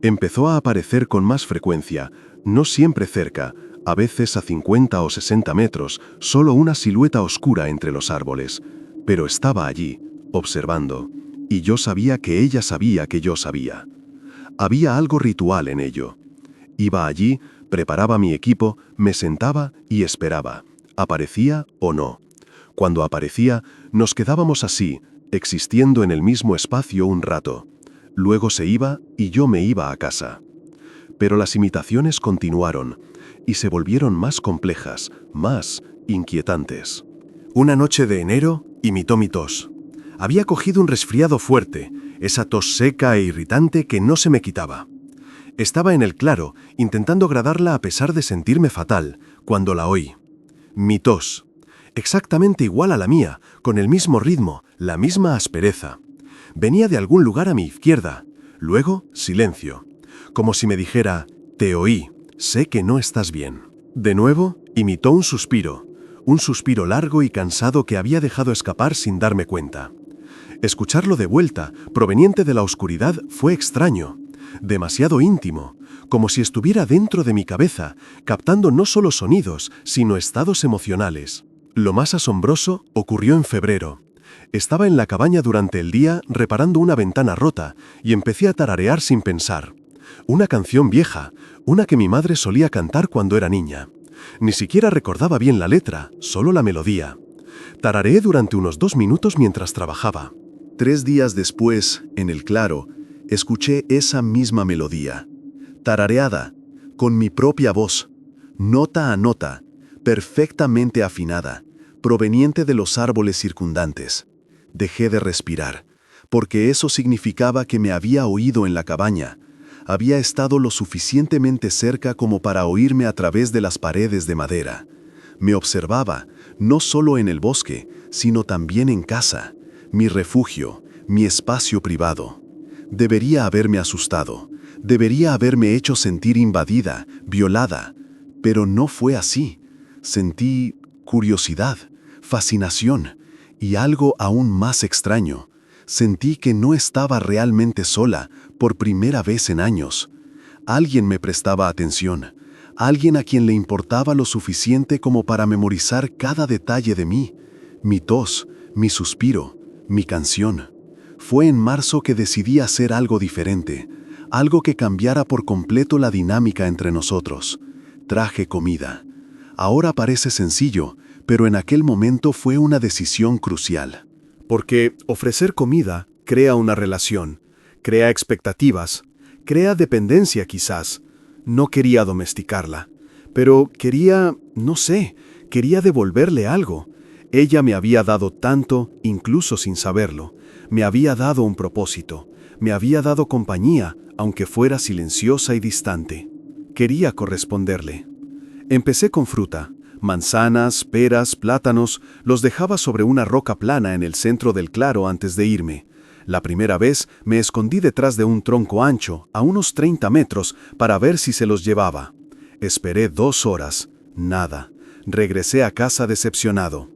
Empezó a aparecer con más frecuencia, no siempre cerca, a veces a 50 o 60 metros, solo una silueta oscura entre los árboles. Pero estaba allí, observando, y yo sabía que ella sabía que yo sabía. Había algo ritual en ello. Iba allí, preparaba mi equipo, me sentaba y esperaba. ¿Aparecía o no? Cuando aparecía, nos quedábamos así, existiendo en el mismo espacio un rato. Luego se iba y yo me iba a casa. Pero las imitaciones continuaron y se volvieron más complejas, más inquietantes. Una noche de enero imitó mi tos. Había cogido un resfriado fuerte, esa tos seca e irritante que no se me quitaba. Estaba en el claro, intentando agradarla a pesar de sentirme fatal, cuando la oí. Mi tos. Exactamente igual a la mía, con el mismo ritmo, la misma aspereza. Venía de algún lugar a mi izquierda. Luego, silencio. Como si me dijera, te oí, sé que no estás bien. De nuevo, imitó un suspiro largo y cansado que había dejado escapar sin darme cuenta. Escucharlo de vuelta, proveniente de la oscuridad, fue extraño, demasiado íntimo, como si estuviera dentro de mi cabeza, captando no solo sonidos, sino estados emocionales. Lo más asombroso ocurrió en febrero. Estaba en la cabaña durante el día reparando una ventana rota y empecé a tararear sin pensar. Una canción vieja, una que mi madre solía cantar cuando era niña. Ni siquiera recordaba bien la letra, solo la melodía. Tarareé durante unos 2 minutos mientras trabajaba. 3 días después, en el claro, escuché esa misma melodía, tarareada, con mi propia voz, nota a nota, perfectamente afinada, proveniente de los árboles circundantes. Dejé de respirar, porque eso significaba que me había oído en la cabaña. Había estado lo suficientemente cerca como para oírme a través de las paredes de madera. Me observaba, no solo en el bosque, sino también en casa, mi refugio, mi espacio privado. Debería haberme asustado, debería haberme hecho sentir invadida, violada, pero no fue así. Sentí curiosidad, fascinación y algo aún más extraño. Sentí que no estaba realmente sola por primera vez en años. Alguien me prestaba atención, alguien a quien le importaba lo suficiente como para memorizar cada detalle de mí, mi tos, mi suspiro, mi canción. Fue en marzo que decidí hacer algo diferente, algo que cambiara por completo la dinámica entre nosotros. Traje comida. Ahora parece sencillo, pero en aquel momento fue una decisión crucial. Porque ofrecer comida crea una relación, crea expectativas, crea dependencia quizás. No quería domesticarla, pero quería, no sé, quería devolverle algo. Ella me había dado tanto, incluso sin saberlo. Me había dado un propósito, me había dado compañía, aunque fuera silenciosa y distante. Quería corresponderle. Empecé con fruta. Manzanas, peras, plátanos, los dejaba sobre una roca plana en el centro del claro antes de irme. La primera vez me escondí detrás de un tronco ancho, a unos 30 metros, para ver si se los llevaba. Esperé 2 horas. Nada. Regresé a casa decepcionado.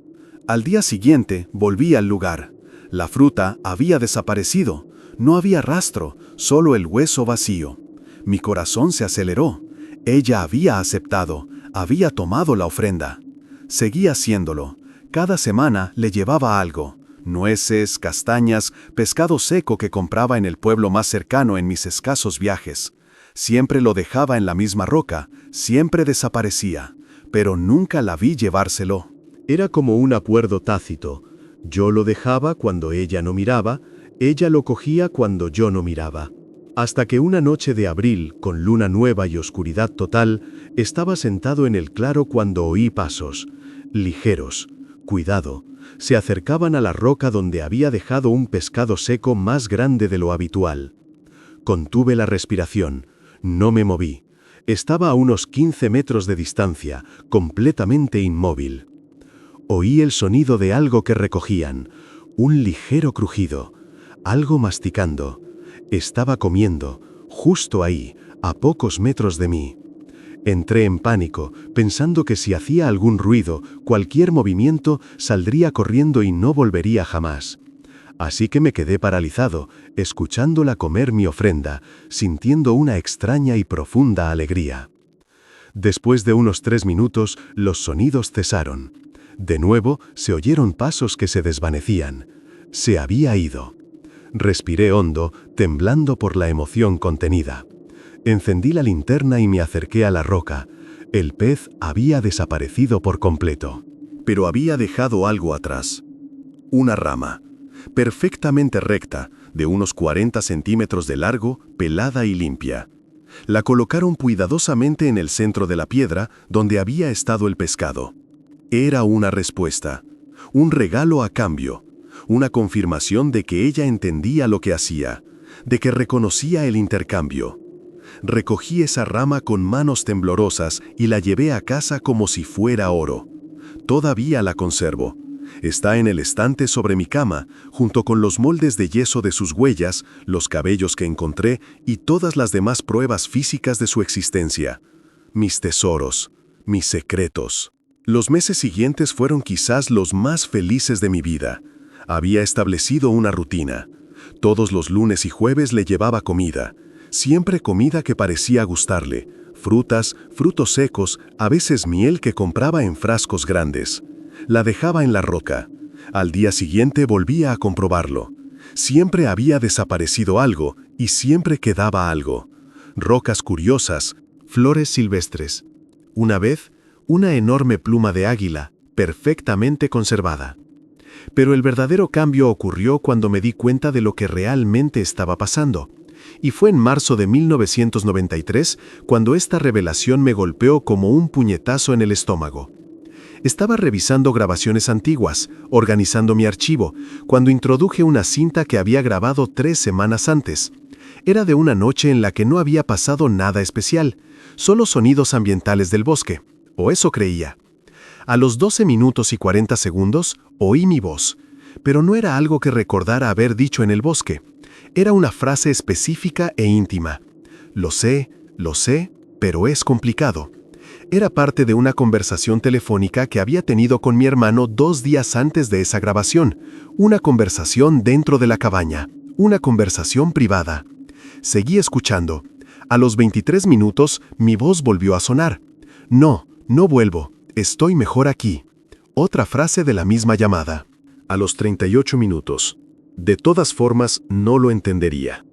Al día siguiente volví al lugar. La fruta había desaparecido. No había rastro, solo el hueso vacío. Mi corazón se aceleró. Ella había aceptado. Había tomado la ofrenda. Seguía haciéndolo. Cada semana le llevaba algo. Nueces, castañas, pescado seco que compraba en el pueblo más cercano en mis escasos viajes. Siempre lo dejaba en la misma roca, siempre desaparecía, pero nunca la vi llevárselo. Era como un acuerdo tácito. Yo lo dejaba cuando ella no miraba, ella lo cogía cuando yo no miraba. Hasta que una noche de abril, con luna nueva y oscuridad total, estaba sentado en el claro cuando oí pasos, ligeros, cuidado, se acercaban a la roca donde había dejado un pescado seco más grande de lo habitual. Contuve la respiración, no me moví. Estaba a unos 15 metros de distancia, completamente inmóvil. Oí el sonido de algo que recogían, Un ligero crujido, algo masticando. Estaba comiendo, justo ahí, a pocos metros de mí. Entré en pánico, pensando que si hacía algún ruido, cualquier movimiento, saldría corriendo y no volvería jamás. Así que me quedé paralizado, escuchándola comer mi ofrenda, sintiendo una extraña y profunda alegría. Después de unos 3 minutos, los sonidos cesaron. De nuevo, se oyeron pasos que se desvanecían. Se había ido. Respiré hondo, temblando por la emoción contenida. Encendí la linterna y me acerqué a la roca. El pez había desaparecido por completo. Pero había dejado algo atrás. Una rama, perfectamente recta, de unos 40 centímetros de largo, pelada y limpia. La colocaron cuidadosamente en el centro de la piedra donde había estado el pescado. Era una respuesta, un regalo a cambio, una confirmación de que ella entendía lo que hacía, de que reconocía el intercambio. Recogí esa rama con manos temblorosas y la llevé a casa como si fuera oro. Todavía la conservo. Está en el estante sobre mi cama, junto con los moldes de yeso de sus huellas, los cabellos que encontré y todas las demás pruebas físicas de su existencia. Mis tesoros, mis secretos. Los meses siguientes fueron quizás los más felices de mi vida. Había establecido una rutina. Todos los lunes y jueves le llevaba comida. Siempre comida que parecía gustarle. Frutas, frutos secos, a veces miel que compraba en frascos grandes. La dejaba en la roca. Al día siguiente volvía a comprobarlo. Siempre había desaparecido algo y siempre quedaba algo. Rocas curiosas, flores silvestres. Una vez, una enorme pluma de águila, perfectamente conservada. Pero el verdadero cambio ocurrió cuando me di cuenta de lo que realmente estaba pasando. Y fue en marzo de 1993 cuando esta revelación me golpeó como un puñetazo en el estómago. Estaba revisando grabaciones antiguas, organizando mi archivo, cuando introduje una cinta que había grabado 3 semanas antes. Era de una noche en la que no había pasado nada especial, solo sonidos ambientales del bosque, o eso creía. A los 12 minutos y 40 segundos oí mi voz, pero no era algo que recordara haber dicho en el bosque. Era una frase específica e íntima. Lo sé, pero es complicado. Era parte de una conversación telefónica que había tenido con mi hermano 2 días antes de esa grabación. Una conversación dentro de la cabaña. Una conversación privada. Seguí escuchando. A los 23 minutos, mi voz volvió a sonar. No vuelvo. Estoy mejor aquí. Otra frase de la misma llamada. A los 38 minutos. De todas formas, no lo entendería.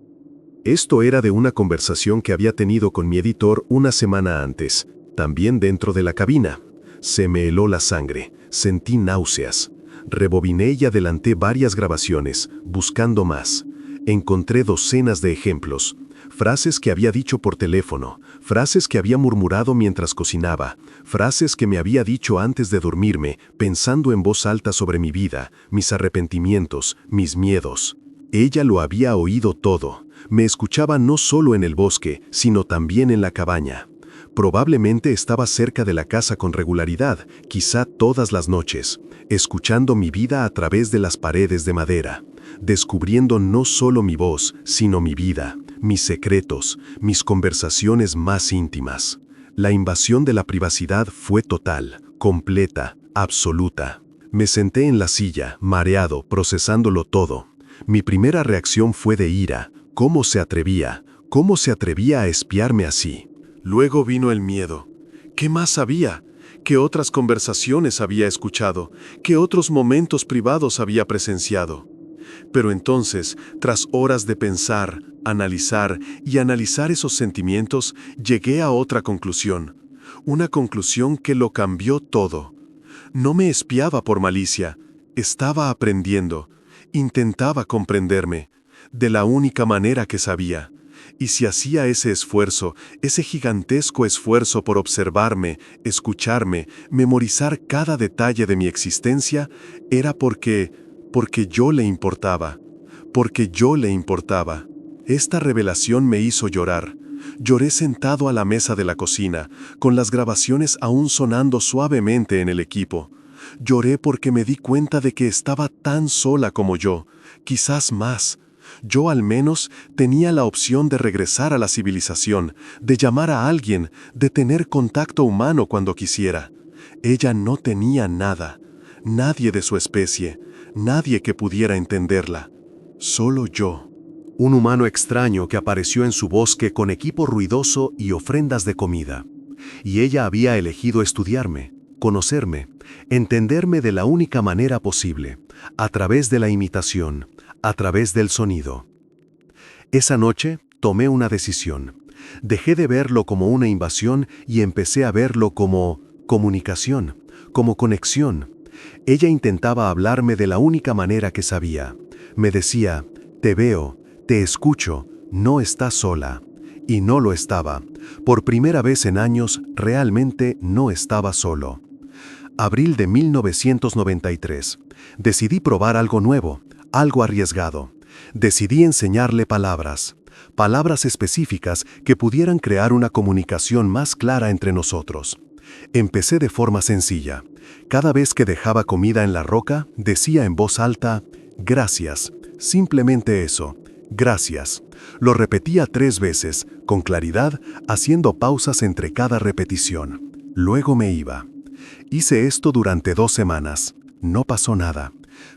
Esto era de una conversación que había tenido con mi editor una semana antes. También dentro de la cabina. Se me heló la sangre, sentí náuseas. Rebobiné y adelanté varias grabaciones, buscando más. Encontré docenas de ejemplos. Frases que había dicho por teléfono, frases que había murmurado mientras cocinaba, frases que me había dicho antes de dormirme, pensando en voz alta sobre mi vida, mis arrepentimientos, mis miedos. Ella lo había oído todo. Me escuchaba no solo en el bosque, sino también en la cabaña. Probablemente estaba cerca de la casa con regularidad, quizá todas las noches, escuchando mi vida a través de las paredes de madera, descubriendo no solo mi voz, sino mi vida, mis secretos, mis conversaciones más íntimas. La invasión de la privacidad fue total, completa, absoluta. Me senté en la silla, mareado, procesándolo todo. Mi primera reacción fue de ira. ¿Cómo se atrevía? ¿Cómo se atrevía a espiarme así? Luego vino el miedo. ¿Qué más sabía? ¿Qué otras conversaciones había escuchado? ¿Qué otros momentos privados había presenciado? Pero entonces, tras horas de pensar, analizar esos sentimientos, llegué a otra conclusión. Una conclusión que lo cambió todo. No me espiaba por malicia. Estaba aprendiendo. Intentaba comprenderme. De la única manera que sabía. Y si hacía ese esfuerzo, ese gigantesco esfuerzo por observarme, escucharme, memorizar cada detalle de mi existencia, era porque yo le importaba. Porque yo le importaba. Esta revelación me hizo llorar. Lloré sentado a la mesa de la cocina, con las grabaciones aún sonando suavemente en el equipo. Lloré porque me di cuenta de que estaba tan sola como yo, quizás más. Yo al menos tenía la opción de regresar a la civilización, de llamar a alguien, de tener contacto humano cuando quisiera. Ella no tenía nada, nadie de su especie, nadie que pudiera entenderla. Solo yo. Un humano extraño que apareció en su bosque con equipo ruidoso y ofrendas de comida. Y ella había elegido estudiarme, conocerme, entenderme de la única manera posible, a través de la imitación, a través del sonido. Esa noche tomé una decisión. Dejé de verlo como una invasión y empecé a verlo como comunicación, como conexión. Ella intentaba hablarme de la única manera que sabía. Me decía, te veo, te escucho, no estás sola. Y no lo estaba. Por primera vez en años, realmente no estaba solo. Abril de 1993. Decidí probar algo nuevo, algo arriesgado. Decidí enseñarle palabras específicas que pudieran crear una comunicación más clara entre nosotros. Empecé de forma sencilla. Cada vez que dejaba comida en la roca, decía en voz alta, gracias, simplemente eso, gracias. Lo repetía 3 veces, con claridad, haciendo pausas entre cada repetición. Luego me iba. Hice esto durante 2 semanas. No pasó nada.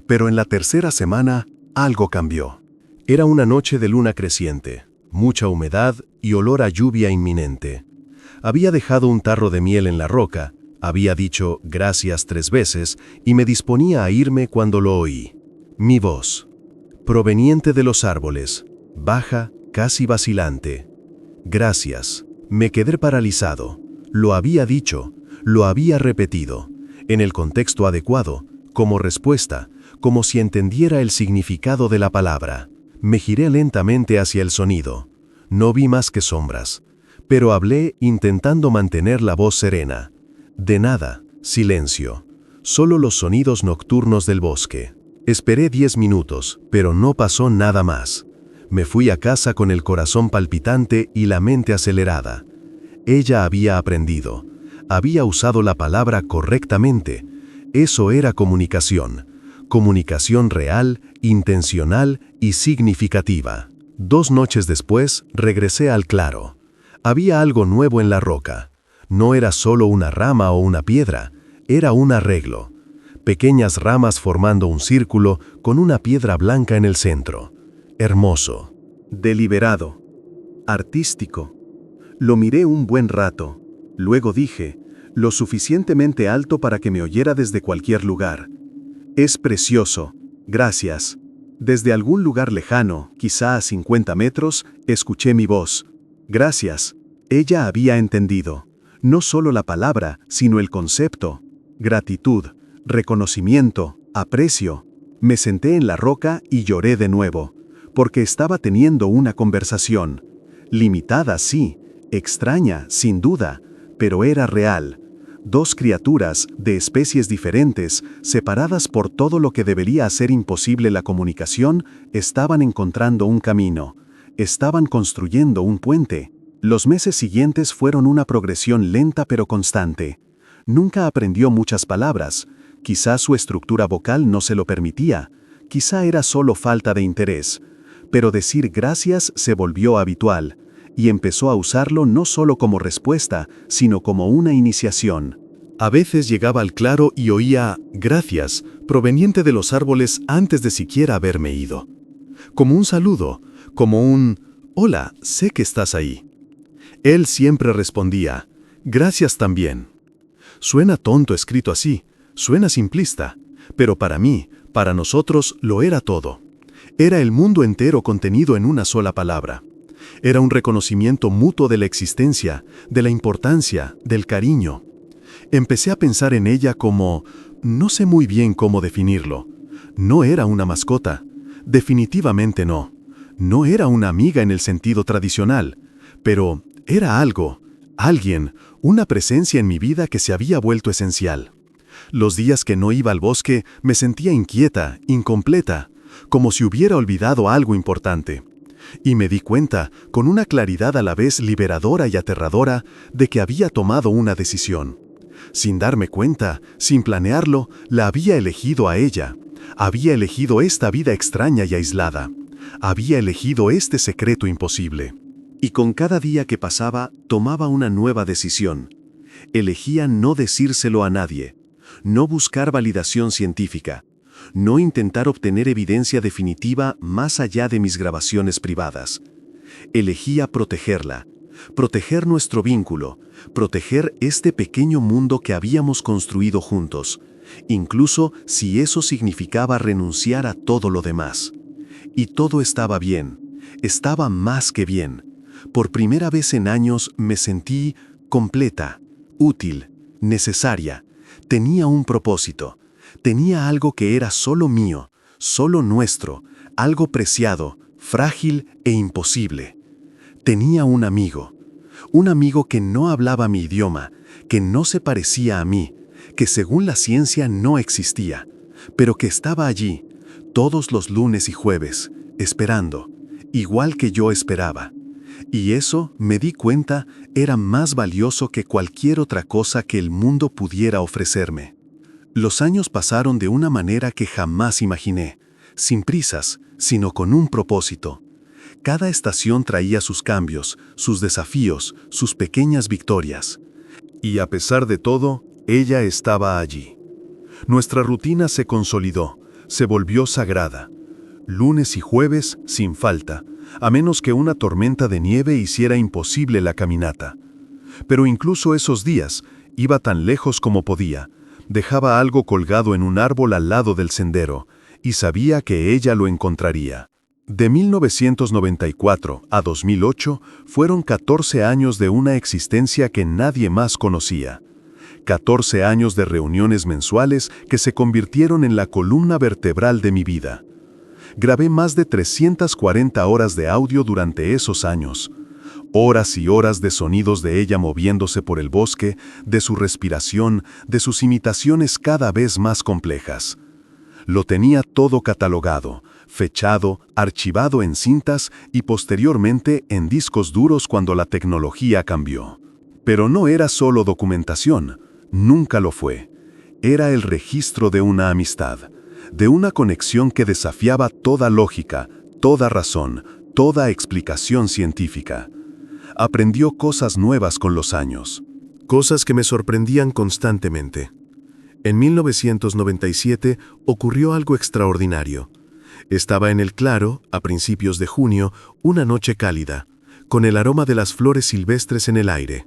Pero en la tercera semana, algo cambió. Era una noche de luna creciente, mucha humedad y olor a lluvia inminente. Había dejado un tarro de miel en la roca, había dicho gracias 3 veces y me disponía a irme cuando lo oí. Mi voz, proveniente de los árboles, baja, casi vacilante. Gracias. Me quedé paralizado. Lo había dicho, lo había repetido, en el contexto adecuado, como respuesta, como si entendiera el significado de la palabra. Me giré lentamente hacia el sonido. No vi más que sombras, pero hablé intentando mantener la voz serena. De nada, silencio. Solo los sonidos nocturnos del bosque. Esperé 10 minutos, pero no pasó nada más. Me fui a casa con el corazón palpitante y la mente acelerada. Ella había aprendido. Había usado la palabra correctamente. Eso era comunicación. Comunicación real, intencional y significativa. 2 noches después, regresé al claro. Había algo nuevo en la roca. No era solo una rama o una piedra, era un arreglo. Pequeñas ramas formando un círculo con una piedra blanca en el centro. Hermoso. Deliberado. Artístico. Lo miré un buen rato. Luego dije, lo suficientemente alto para que me oyera desde cualquier lugar. Es precioso. Gracias. Desde algún lugar lejano, quizá a 50 metros, escuché mi voz. Gracias. Ella había entendido. No solo la palabra, sino el concepto. Gratitud, reconocimiento, aprecio. Me senté en la roca y lloré de nuevo, porque estaba teniendo una conversación. Limitada, sí, extraña, sin duda, pero era real. 2 criaturas, de especies diferentes, separadas por todo lo que debería hacer imposible la comunicación, estaban encontrando un camino. Estaban construyendo un puente. Los meses siguientes fueron una progresión lenta pero constante. Nunca aprendió muchas palabras. Quizá su estructura vocal no se lo permitía. Quizá era solo falta de interés. Pero decir gracias se volvió habitual, y empezó a usarlo no solo como respuesta, sino como una iniciación. A veces llegaba al claro y oía gracias, proveniente de los árboles antes de siquiera haberme ido. Como un saludo, como un hola, sé que estás ahí. Él siempre respondía, gracias también. Suena tonto escrito así, suena simplista, pero para mí, para nosotros, lo era todo. Era el mundo entero contenido en una sola palabra. Era un reconocimiento mutuo de la existencia, de la importancia, del cariño. Empecé a pensar en ella como, no sé muy bien cómo definirlo. No era una mascota, definitivamente no. No era una amiga en el sentido tradicional, pero era algo, alguien, una presencia en mi vida que se había vuelto esencial. Los días que no iba al bosque me sentía inquieta, incompleta, como si hubiera olvidado algo importante. Y me di cuenta, con una claridad a la vez liberadora y aterradora, de que había tomado una decisión. Sin darme cuenta, sin planearlo, la había elegido a ella. Había elegido esta vida extraña y aislada. Había elegido este secreto imposible. Y con cada día que pasaba, tomaba una nueva decisión. Elegía no decírselo a nadie, no buscar validación científica, no intentar obtener evidencia definitiva más allá de mis grabaciones privadas. Elegía protegerla, proteger nuestro vínculo, proteger este pequeño mundo que habíamos construido juntos, incluso si eso significaba renunciar a todo lo demás. Y todo estaba bien, estaba más que bien. Por primera vez en años me sentí completa, útil, necesaria. Tenía un propósito, tenía algo que era solo mío, solo nuestro, algo preciado, frágil e imposible. Tenía un amigo que no hablaba mi idioma, que no se parecía a mí, que según la ciencia no existía, pero que estaba allí, todos los lunes y jueves, esperando, igual que yo esperaba. Y eso, me di cuenta, era más valioso que cualquier otra cosa que el mundo pudiera ofrecerme. Los años pasaron de una manera que jamás imaginé, sin prisas, sino con un propósito. Cada estación traía sus cambios, sus desafíos, sus pequeñas victorias. Y a pesar de todo, ella estaba allí. Nuestra rutina se consolidó, se volvió sagrada. Lunes y jueves, sin falta, a menos que una tormenta de nieve hiciera imposible la caminata. Pero incluso esos días, iba tan lejos como podía, dejaba algo colgado en un árbol al lado del sendero, y sabía que ella lo encontraría. De 1994 a 2008 fueron 14 años de una existencia que nadie más conocía. 14 años de reuniones mensuales que se convirtieron en la columna vertebral de mi vida. Grabé más de 340 horas de audio durante esos años. Horas y horas de sonidos de ella moviéndose por el bosque, de su respiración, de sus imitaciones cada vez más complejas. Lo tenía todo catalogado, fechado, archivado en cintas y posteriormente en discos duros cuando la tecnología cambió. Pero no era solo documentación, nunca lo fue. Era el registro de una amistad, de una conexión que desafiaba toda lógica, toda razón, toda explicación científica. Aprendió cosas nuevas con los años, cosas que me sorprendían constantemente. En 1997 ocurrió algo extraordinario. Estaba en el claro, a principios de junio, una noche cálida, con el aroma de las flores silvestres en el aire.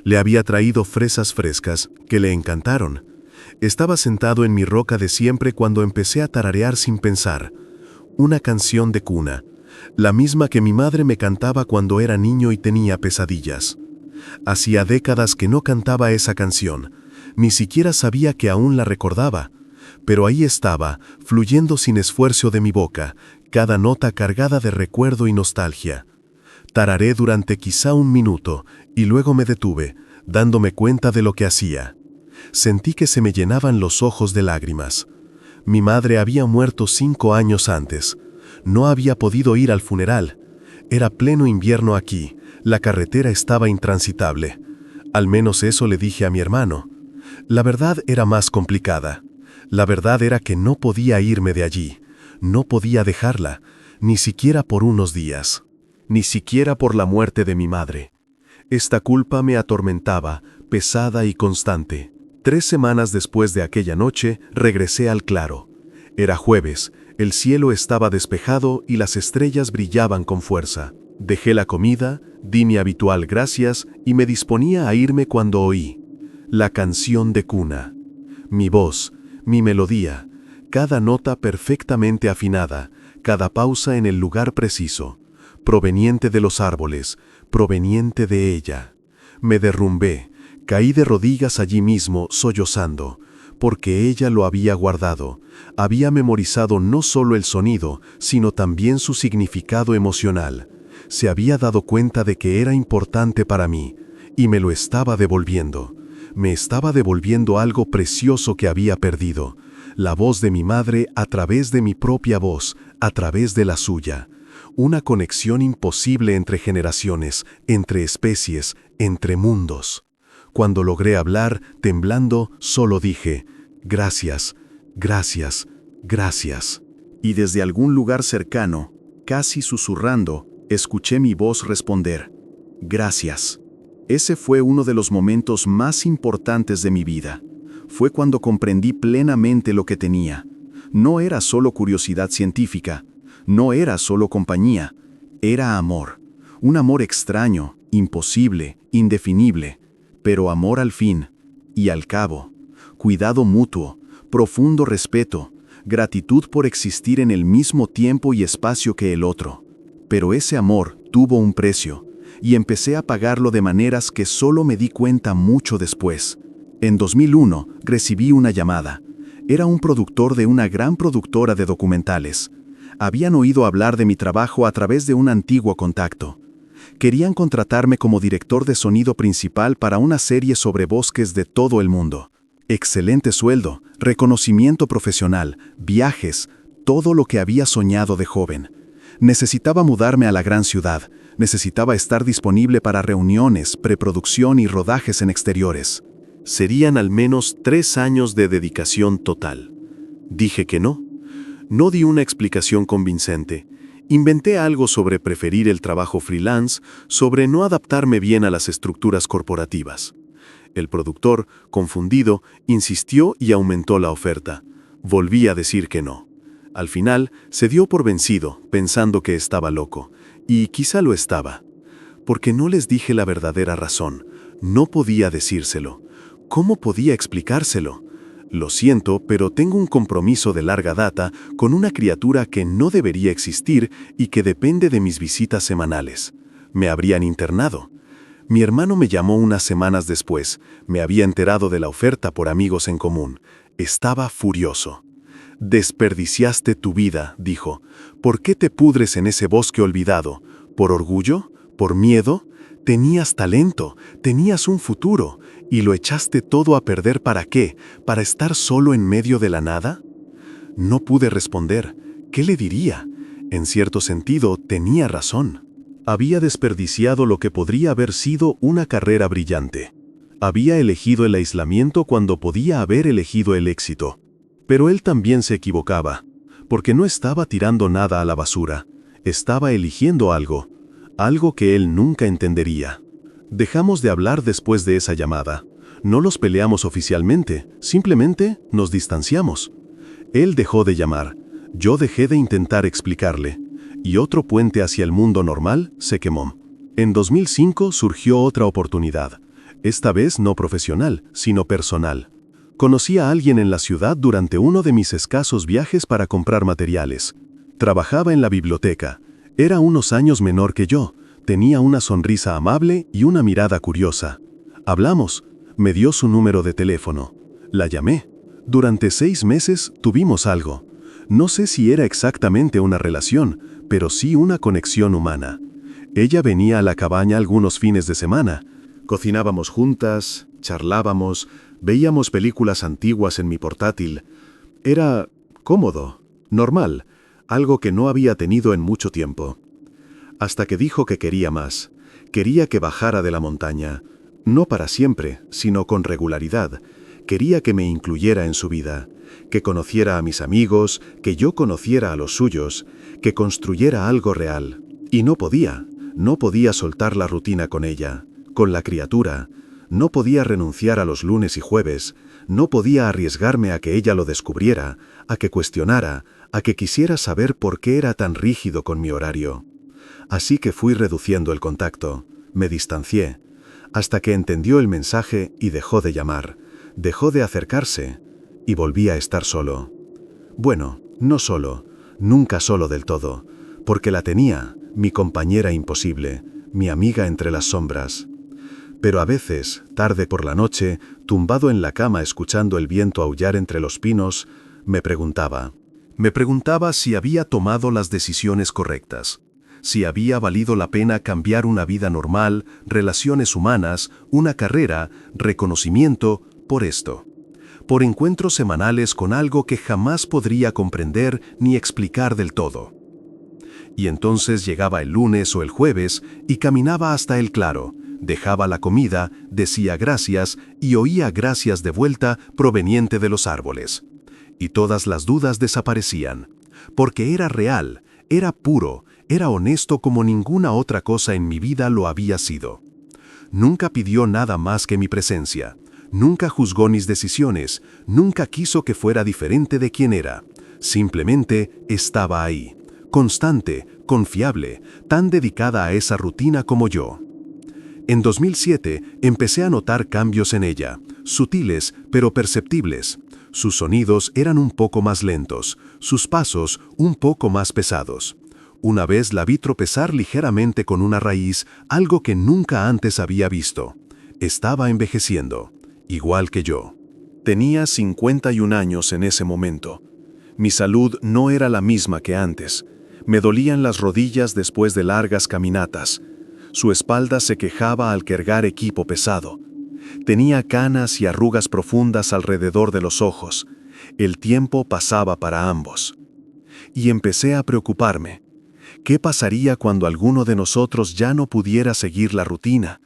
Le había traído fresas frescas, que le encantaron. Estaba sentado en mi roca de siempre cuando empecé a tararear sin pensar. Una canción de cuna, la misma que mi madre me cantaba cuando era niño y tenía pesadillas. Hacía décadas que no cantaba esa canción, ni siquiera sabía que aún la recordaba, pero ahí estaba, fluyendo sin esfuerzo de mi boca, cada nota cargada de recuerdo y nostalgia. Tararé durante quizá un minuto, y luego me detuve, dándome cuenta de lo que hacía. Sentí que se me llenaban los ojos de lágrimas. Mi madre había muerto 5 años antes. No había podido ir al funeral. Era pleno invierno aquí, la carretera estaba intransitable. Al menos eso le dije a mi hermano. La verdad era más complicada. La verdad era que no podía irme de allí. No podía dejarla, ni siquiera por unos días. Ni siquiera por la muerte de mi madre. Esta culpa me atormentaba, pesada y constante. 3 semanas después de aquella noche, regresé al claro. Era jueves, el cielo estaba despejado y las estrellas brillaban con fuerza. Dejé la comida, di mi habitual gracias y me disponía a irme cuando oí la canción de cuna. Mi voz, mi melodía, cada nota perfectamente afinada, cada pausa en el lugar preciso, proveniente de los árboles, proveniente de ella. Me derrumbé, caí de rodillas allí mismo, sollozando, porque ella lo había guardado, había memorizado no solo el sonido, sino también su significado emocional. Se había dado cuenta de que era importante para mí, y me lo estaba devolviendo. Me estaba devolviendo algo precioso que había perdido, la voz de mi madre a través de mi propia voz, a través de la suya. Una conexión imposible entre generaciones, entre especies, entre mundos. Cuando logré hablar, temblando, solo dije, gracias, gracias, gracias. Y desde algún lugar cercano, casi susurrando, escuché mi voz responder, gracias. Ese fue uno de los momentos más importantes de mi vida. Fue cuando comprendí plenamente lo que tenía. No era solo curiosidad científica, no era solo compañía, era amor. Un amor extraño, imposible, indefinible, pero amor al fin y al cabo. Cuidado mutuo, profundo respeto, gratitud por existir en el mismo tiempo y espacio que el otro. Pero ese amor tuvo un precio, y empecé a pagarlo de maneras que solo me di cuenta mucho después. En 2001 recibí una llamada. Era un productor de una gran productora de documentales. Habían oído hablar de mi trabajo a través de un antiguo contacto. Querían contratarme como director de sonido principal para una serie sobre bosques de todo el mundo. Excelente sueldo, reconocimiento profesional, viajes, todo lo que había soñado de joven. Necesitaba mudarme a la gran ciudad, necesitaba estar disponible para reuniones, preproducción y rodajes en exteriores. Serían al menos 3 años de dedicación total. Dije que no. No di una explicación convincente. Inventé algo sobre preferir el trabajo freelance, sobre no adaptarme bien a las estructuras corporativas. El productor, confundido, insistió y aumentó la oferta. Volví a decir que no. Al final, se dio por vencido, pensando que estaba loco. Y quizá lo estaba. Porque no les dije la verdadera razón. No podía decírselo. ¿Cómo podía explicárselo? Lo siento, pero tengo un compromiso de larga data con una criatura que no debería existir y que depende de mis visitas semanales. Me habrían internado. Mi hermano me llamó unas semanas después. Me había enterado de la oferta por amigos en común. Estaba furioso. «Desperdiciaste tu vida», dijo. «¿Por qué te pudres en ese bosque olvidado? ¿Por orgullo? ¿Por miedo? Tenías talento, tenías un futuro, y lo echaste todo a perder ¿para qué? ¿Para estar solo en medio de la nada?» No pude responder. ¿Qué le diría? En cierto sentido, tenía razón. Había desperdiciado lo que podría haber sido una carrera brillante. Había elegido el aislamiento cuando podía haber elegido el éxito. Pero él también se equivocaba, porque no estaba tirando nada a la basura. Estaba eligiendo algo que él nunca entendería. Dejamos de hablar después de esa llamada. No los peleamos oficialmente, simplemente nos distanciamos. Él dejó de llamar, yo dejé de intentar explicarle, y otro puente hacia el mundo normal se quemó. En 2005 surgió otra oportunidad, esta vez no profesional, sino personal. Conocí a alguien en la ciudad durante uno de mis escasos viajes para comprar materiales. Trabajaba en la biblioteca. Era unos años menor que yo. Tenía una sonrisa amable y una mirada curiosa. Hablamos. Me dio su número de teléfono. La llamé. Durante 6 meses tuvimos algo. No sé si era exactamente una relación, pero sí una conexión humana. Ella venía a la cabaña algunos fines de semana. Cocinábamos juntas, charlábamos, veíamos películas antiguas en mi portátil. Era cómodo, normal, algo que no había tenido en mucho tiempo. Hasta que dijo que quería más. Quería que bajara de la montaña. No para siempre, sino con regularidad. Quería que me incluyera en su vida, que conociera a mis amigos, que yo conociera a los suyos, que construyera algo real. Y no podía soltar la rutina con ella, con la criatura. No podía renunciar a los lunes y jueves, no podía arriesgarme a que ella lo descubriera, a que cuestionara, a que quisiera saber por qué era tan rígido con mi horario. Así que fui reduciendo el contacto, me distancié, hasta que entendió el mensaje y dejó de llamar, dejó de acercarse, y volví a estar solo. Bueno, no solo, nunca solo del todo, porque la tenía, mi compañera imposible, mi amiga entre las sombras. Pero a veces, tarde por la noche, tumbado en la cama escuchando el viento aullar entre los pinos, me preguntaba si había tomado las decisiones correctas, si había valido la pena cambiar una vida normal, relaciones humanas, una carrera, reconocimiento, por esto. Por encuentros semanales con algo que jamás podría comprender ni explicar del todo. Y entonces llegaba el lunes o el jueves y caminaba hasta el claro, Dejaba la comida, decía gracias y oía gracias de vuelta proveniente de los árboles. Y todas las dudas desaparecían, porque era real, era puro, era honesto como ninguna otra cosa en mi vida lo había sido. Nunca pidió nada más que mi presencia, nunca juzgó mis decisiones, nunca quiso que fuera diferente de quien era. Simplemente estaba ahí, constante, confiable, tan dedicada a esa rutina como yo. En 2007 empecé a notar cambios en ella, sutiles pero perceptibles. Sus sonidos eran un poco más lentos, sus pasos un poco más pesados. Una vez la vi tropezar ligeramente con una raíz, algo que nunca antes había visto. Estaba envejeciendo, igual que yo. Tenía 51 años en ese momento. Mi salud no era la misma que antes. Me dolían las rodillas después de largas caminatas. Su espalda se quejaba al cargar equipo pesado. Tenía canas y arrugas profundas alrededor de los ojos. El tiempo pasaba para ambos. Y empecé a preocuparme. ¿Qué pasaría cuando alguno de nosotros ya no pudiera seguir la rutina?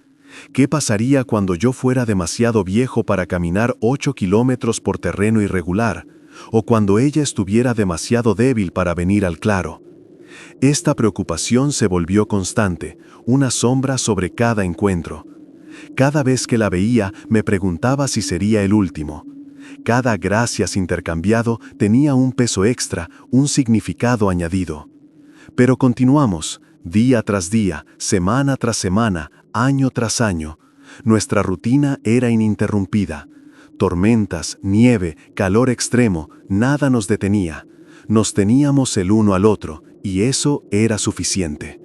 ¿Qué pasaría cuando yo fuera demasiado viejo para caminar 8 kilómetros por terreno irregular? ¿O cuando ella estuviera demasiado débil para venir al claro? Esta preocupación se volvió constante, una sombra sobre cada encuentro. Cada vez que la veía, me preguntaba si sería el último. Cada gracias intercambiado tenía un peso extra, un significado añadido. Pero continuamos, día tras día, semana tras semana, año tras año. Nuestra rutina era ininterrumpida. Tormentas, nieve, calor extremo, nada nos detenía. Nos teníamos el uno al otro, y eso era suficiente.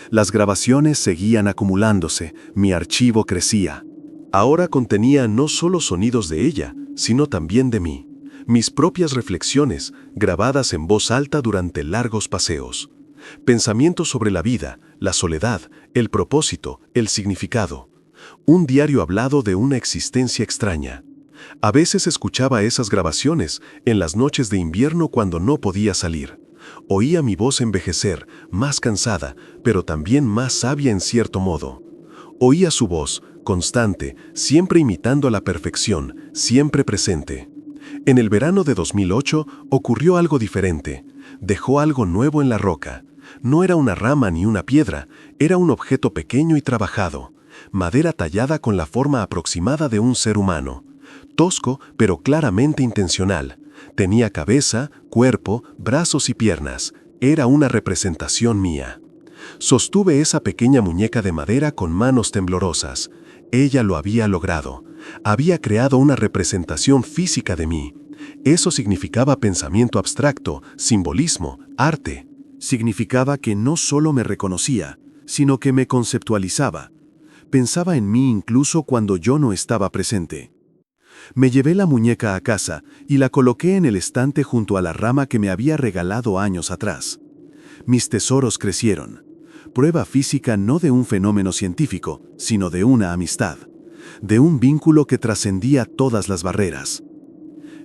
Las grabaciones seguían acumulándose, mi archivo crecía. Ahora contenía no solo sonidos de ella, sino también de mí. Mis propias reflexiones, grabadas en voz alta durante largos paseos. Pensamientos sobre la vida, la soledad, el propósito, el significado. Un diario hablado de una existencia extraña. A veces escuchaba esas grabaciones en las noches de invierno cuando no podía salir. Oía mi voz envejecer, más cansada, pero también más sabia en cierto modo. Oía su voz, constante, siempre imitando a la perfección, siempre presente. En el verano de 2008 ocurrió algo diferente. Dejó algo nuevo en la roca. No era una rama ni una piedra, era un objeto pequeño y trabajado. Madera tallada con la forma aproximada de un ser humano. Tosco, pero claramente intencional. Tenía cabeza, cuerpo, brazos y piernas. Era una representación mía. Sostuve esa pequeña muñeca de madera con manos temblorosas. Ella lo había logrado. Había creado una representación física de mí. Eso significaba pensamiento abstracto, simbolismo, arte. Significaba que no solo me reconocía, sino que me conceptualizaba. Pensaba en mí incluso cuando yo no estaba presente. Me llevé la muñeca a casa y la coloqué en el estante junto a la rama que me había regalado años atrás. Mis tesoros crecieron. Prueba física no de un fenómeno científico, sino de una amistad. De un vínculo que trascendía todas las barreras.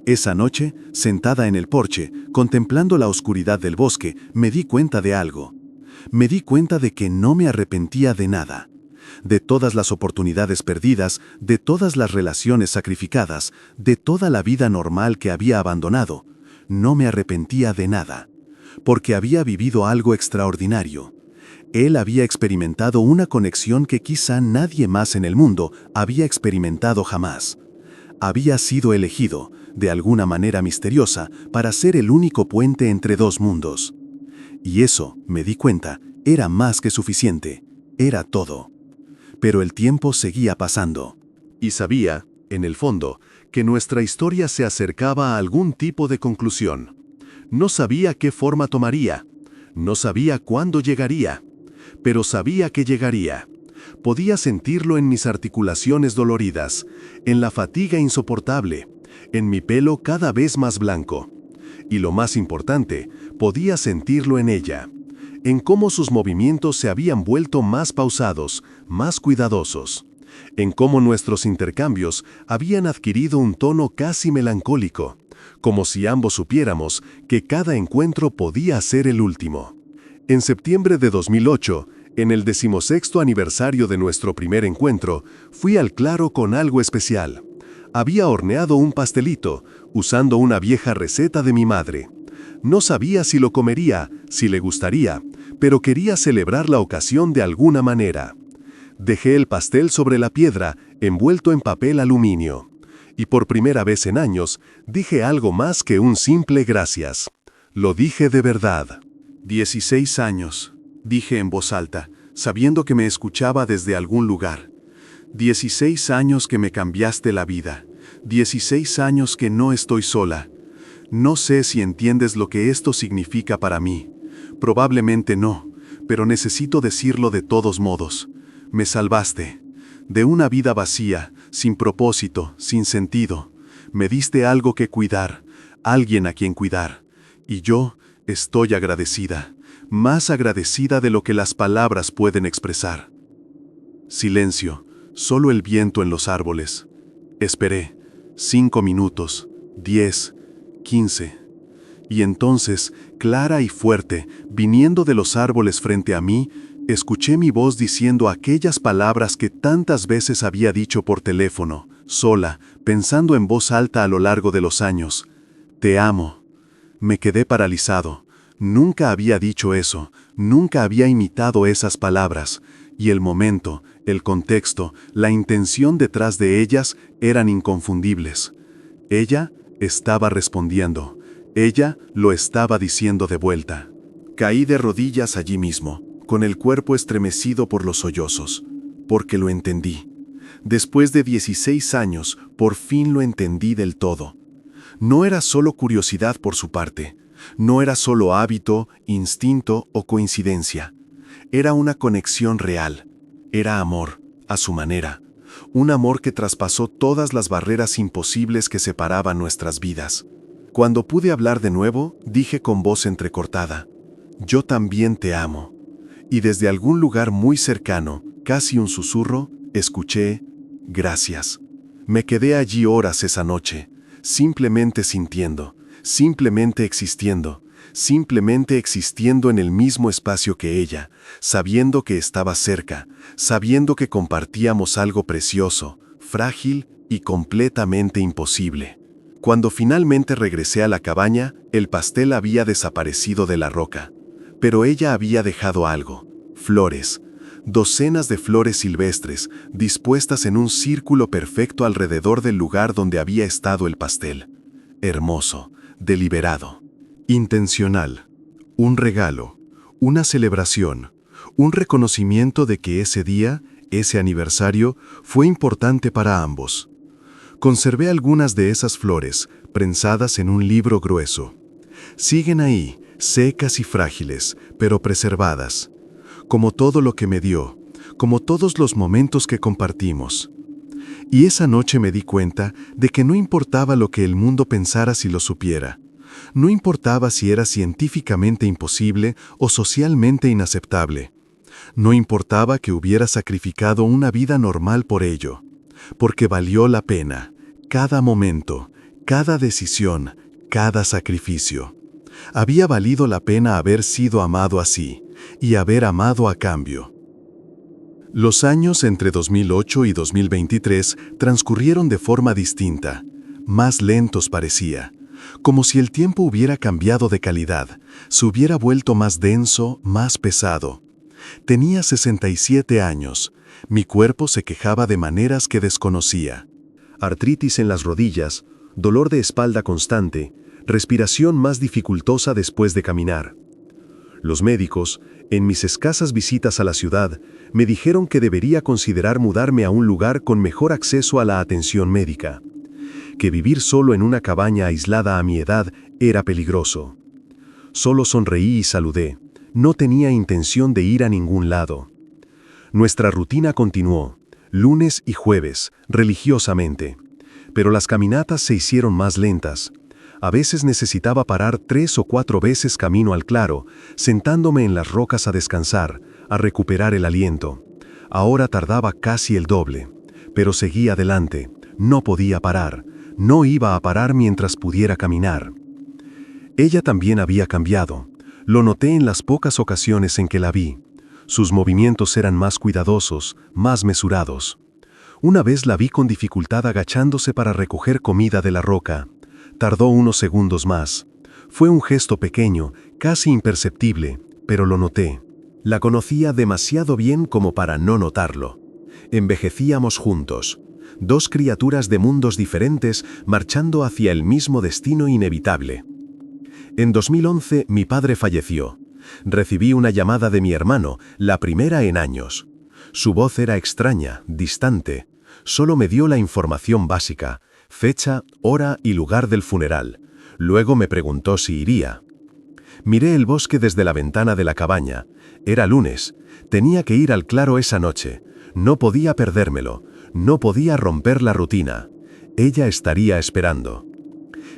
Esa noche, sentada en el porche, contemplando la oscuridad del bosque, me di cuenta de algo. Me di cuenta de que no me arrepentía de nada. De todas las oportunidades perdidas, de todas las relaciones sacrificadas, de toda la vida normal que había abandonado. No me arrepentía de nada. Porque había vivido algo extraordinario. Él había experimentado una conexión que quizá nadie más en el mundo había experimentado jamás. Había sido elegido, de alguna manera misteriosa, para ser el único puente entre dos mundos. Y eso, me di cuenta, era más que suficiente. Era todo. Pero el tiempo seguía pasando. Y sabía, en el fondo, que nuestra historia se acercaba a algún tipo de conclusión. No sabía qué forma tomaría. No sabía cuándo llegaría. Pero sabía que llegaría. Podía sentirlo en mis articulaciones doloridas, en la fatiga insoportable, en mi pelo cada vez más blanco. Y lo más importante, podía sentirlo en ella, en cómo sus movimientos se habían vuelto más pausados, más cuidadosos, en cómo nuestros intercambios habían adquirido un tono casi melancólico, como si ambos supiéramos que cada encuentro podía ser el último. En septiembre de 2008, En el 16º aniversario de nuestro primer encuentro, fui al claro con algo especial. Había horneado un pastelito, usando una vieja receta de mi madre. No sabía si lo comería, si le gustaría, pero quería celebrar la ocasión de alguna manera. Dejé el pastel sobre la piedra, envuelto en papel aluminio. Y por primera vez en años, dije algo más que un simple gracias. Lo dije de verdad. 16 años, dije en voz alta, sabiendo que me escuchaba desde algún lugar. 16 años que me cambiaste la vida. 16 años que no estoy sola. No sé si entiendes lo que esto significa para mí. Probablemente no, pero necesito decirlo de todos modos. Me salvaste. De una vida vacía, sin propósito, sin sentido. Me diste algo que cuidar, alguien a quien cuidar. Y yo estoy agradecida, más agradecida de lo que las palabras pueden expresar. Silencio, solo el viento en los árboles. Esperé, 5 minutos, 10, 15. Y entonces, clara y fuerte, viniendo de los árboles frente a mí, escuché mi voz diciendo aquellas palabras que tantas veces había dicho por teléfono, sola, pensando en voz alta a lo largo de los años. Te amo. Me quedé paralizado. Nunca había dicho eso, nunca había imitado esas palabras, y el momento, el contexto, la intención detrás de ellas eran inconfundibles. Ella estaba respondiendo. Ella lo estaba diciendo de vuelta. Caí de rodillas allí mismo, con el cuerpo estremecido por los sollozos, porque lo entendí. Después de 16 años, por fin lo entendí del todo. No era solo curiosidad por su parte, no era solo hábito, instinto o coincidencia. Era una conexión real, era amor, a su manera, un amor que traspasó todas las barreras imposibles que separaban nuestras vidas. Cuando pude hablar de nuevo, dije con voz entrecortada, yo también te amo. Y desde algún lugar muy cercano, casi un susurro, escuché, gracias. Me quedé allí horas esa noche, simplemente sintiendo, simplemente existiendo en el mismo espacio que ella, sabiendo que estaba cerca, sabiendo que compartíamos algo precioso, frágil y completamente imposible. Cuando finalmente regresé a la cabaña, el pastel había desaparecido de la roca. Pero ella había dejado algo, flores, docenas de flores silvestres, dispuestas en un círculo perfecto alrededor del lugar donde había estado el pastel. Hermoso, deliberado, intencional, un regalo, una celebración, un reconocimiento de que ese día, ese aniversario, fue importante para ambos. Conservé algunas de esas flores, prensadas en un libro grueso. Siguen ahí, secas y frágiles, pero preservadas, como todo lo que me dio, como todos los momentos que compartimos. Y esa noche me di cuenta de que no importaba lo que el mundo pensara si lo supiera. No importaba si era científicamente imposible o socialmente inaceptable. No importaba que hubiera sacrificado una vida normal por ello, porque valió la pena, cada momento, cada decisión, cada sacrificio. Había valido la pena haber sido amado así, y haber amado a cambio. Los años entre 2008 y 2023 transcurrieron de forma distinta, más lentos parecía, como si el tiempo hubiera cambiado de calidad, se hubiera vuelto más denso, más pesado. Tenía 67 años, mi cuerpo se quejaba de maneras que desconocía. Artritis en las rodillas, dolor de espalda constante, respiración más dificultosa después de caminar. Los médicos, en mis escasas visitas a la ciudad, me dijeron que debería considerar mudarme a un lugar con mejor acceso a la atención médica, que vivir solo en una cabaña aislada a mi edad era peligroso. Solo sonreí y saludé, no tenía intención de ir a ningún lado. Nuestra rutina continuó, lunes y jueves, religiosamente, pero las caminatas se hicieron más lentas. A veces necesitaba parar 3 o 4 veces camino al claro, sentándome en las rocas a descansar, a recuperar el aliento. Ahora tardaba casi el doble, pero seguía adelante, no podía parar, no iba a parar mientras pudiera caminar. Ella también había cambiado, lo noté en las pocas ocasiones en que la vi. Sus movimientos eran más cuidadosos, más mesurados. Una vez la vi con dificultad agachándose para recoger comida de la roca. Tardó unos segundos más. Fue un gesto pequeño, casi imperceptible, pero lo noté. La conocía demasiado bien como para no notarlo. Envejecíamos juntos, dos criaturas de mundos diferentes marchando hacia el mismo destino inevitable. En 2011 mi padre falleció. Recibí una llamada de mi hermano, la primera en años. Su voz era extraña, distante. Solo me dio la información básica, fecha, hora y lugar del funeral. Luego me preguntó si iría. Miré el bosque desde la ventana de la cabaña. Era lunes. Tenía que ir al claro esa noche. No podía perdérmelo. No podía romper la rutina. Ella estaría esperando.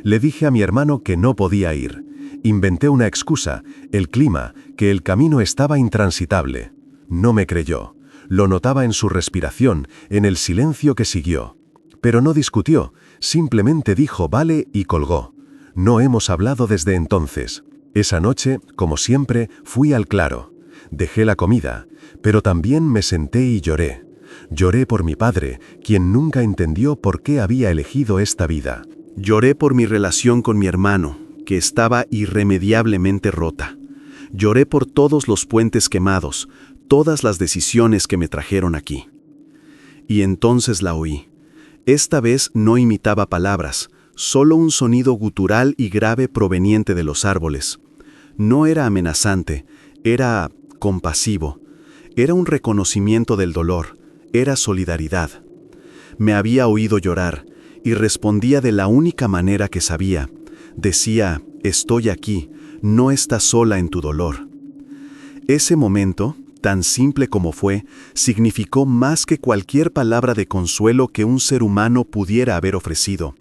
Le dije a mi hermano que no podía ir. Inventé una excusa, el clima, que el camino estaba intransitable. No me creyó. Lo notaba en su respiración, en el silencio que siguió. Pero no discutió, simplemente dijo vale y colgó. No hemos hablado desde entonces. Esa noche, como siempre, fui al claro. Dejé la comida, pero también me senté y lloré. Lloré por mi padre, quien nunca entendió por qué había elegido esta vida. Lloré por mi relación con mi hermano, que estaba irremediablemente rota. Lloré por todos los puentes quemados, todas las decisiones que me trajeron aquí. Y entonces la oí. Esta vez no imitaba palabras, solo un sonido gutural y grave proveniente de los árboles. No era amenazante, era compasivo. Era un reconocimiento del dolor, era solidaridad. Me había oído llorar y respondía de la única manera que sabía. Decía, estoy aquí, no estás sola en tu dolor. Ese momento, tan simple como fue, significó más que cualquier palabra de consuelo que un ser humano pudiera haber ofrecido,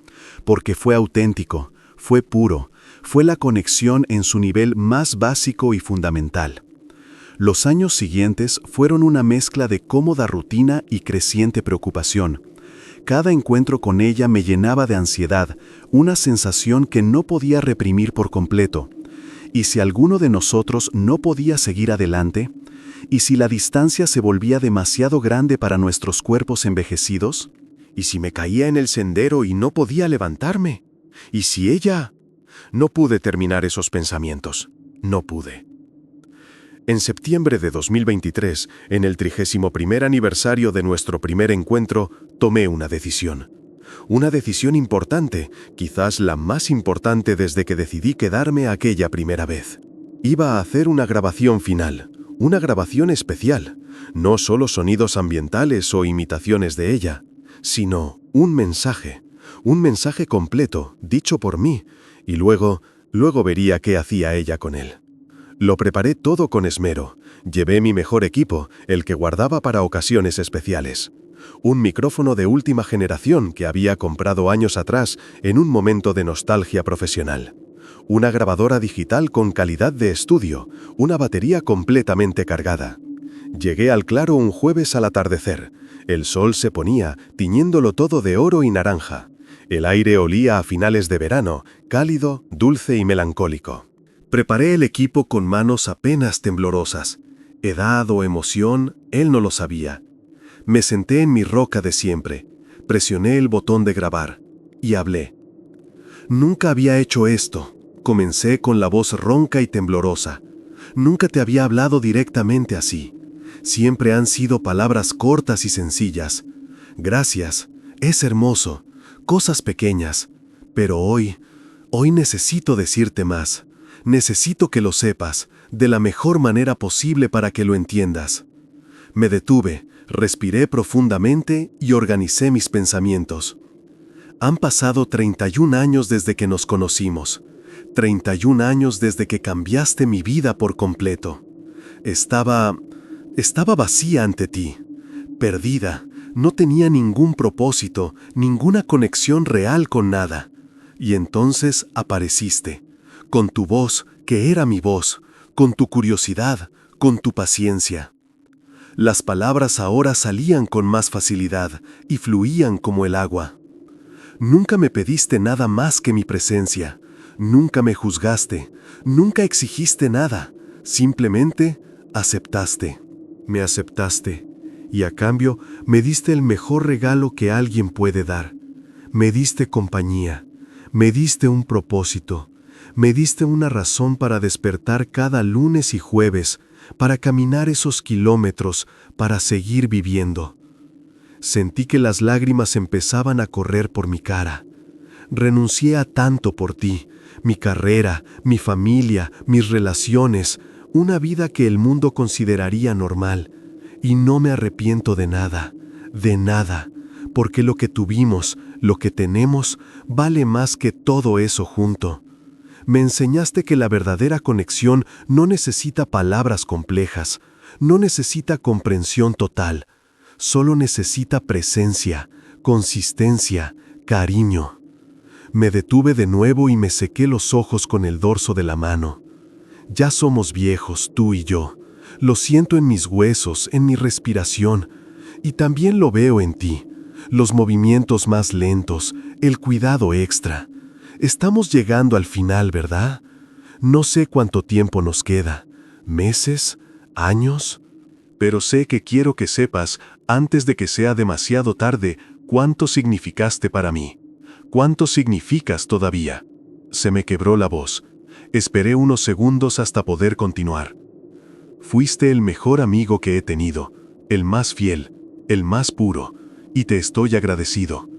porque fue auténtico, fue puro, fue la conexión en su nivel más básico y fundamental. Los años siguientes fueron una mezcla de cómoda rutina y creciente preocupación. Cada encuentro con ella me llenaba de ansiedad, una sensación que no podía reprimir por completo. ¿Y si alguno de nosotros no podía seguir adelante? ¿Y si la distancia se volvía demasiado grande para nuestros cuerpos envejecidos? ¿Y si me caía en el sendero y no podía levantarme? ¿Y si ella? No pude terminar esos pensamientos. No pude. En septiembre de 2023, en el 31º aniversario de nuestro primer encuentro, tomé una decisión. Una decisión importante, quizás la más importante desde que decidí quedarme aquella primera vez. Iba a hacer una grabación final, una grabación especial, no solo sonidos ambientales o imitaciones de ella, sino un mensaje completo, dicho por mí, y luego vería qué hacía ella con él. Lo preparé todo con esmero. Llevé mi mejor equipo, el que guardaba para ocasiones especiales. Un micrófono de última generación que había comprado años atrás en un momento de nostalgia profesional. Una grabadora digital con calidad de estudio, una batería completamente cargada. Llegué al claro un jueves al atardecer. El sol se ponía, tiñéndolo todo de oro y naranja. El aire olía a finales de verano, cálido, dulce y melancólico. Preparé el equipo con manos apenas temblorosas. Edad o emoción, él no lo sabía. Me senté en mi roca de siempre, presioné el botón de grabar y hablé. Nunca había hecho esto. Comencé con la voz ronca y temblorosa. Nunca te había hablado directamente así. Siempre han sido palabras cortas y sencillas. Gracias, es hermoso, cosas pequeñas. Pero hoy necesito decirte más. Necesito que lo sepas, de la mejor manera posible para que lo entiendas. Me detuve, respiré profundamente y organicé mis pensamientos. Han pasado 31 años desde que nos conocimos. 31 años desde que cambiaste mi vida por completo. Estaba vacía ante ti, perdida, no tenía ningún propósito, ninguna conexión real con nada. Y entonces apareciste. Con tu voz, que era mi voz, con tu curiosidad, con tu paciencia. Las palabras ahora salían con más facilidad y fluían como el agua. Nunca me pediste nada más que mi presencia, nunca me juzgaste, nunca exigiste nada, simplemente aceptaste. Me aceptaste, y a cambio me diste el mejor regalo que alguien puede dar. Me diste compañía, me diste un propósito, me diste una razón para despertar cada lunes y jueves, para caminar esos kilómetros, para seguir viviendo. Sentí que las lágrimas empezaban a correr por mi cara. Renuncié a tanto por ti, mi carrera, mi familia, mis relaciones, una vida que el mundo consideraría normal, y no me arrepiento de nada, porque lo que tuvimos, lo que tenemos, vale más que todo eso junto. Me enseñaste que la verdadera conexión no necesita palabras complejas, no necesita comprensión total, solo necesita presencia, consistencia, cariño. Me detuve de nuevo y me sequé los ojos con el dorso de la mano. Ya somos viejos, tú y yo. Lo siento en mis huesos, en mi respiración, y también lo veo en ti. Los movimientos más lentos, el cuidado extra. Estamos llegando al final, ¿verdad? No sé cuánto tiempo nos queda. ¿Meses? ¿Años? Pero sé que quiero que sepas, antes de que sea demasiado tarde, cuánto significaste para mí. ¿Cuánto significas todavía? Se me quebró la voz. Esperé unos segundos hasta poder continuar. Fuiste el mejor amigo que he tenido, el más fiel, el más puro, y te estoy agradecido,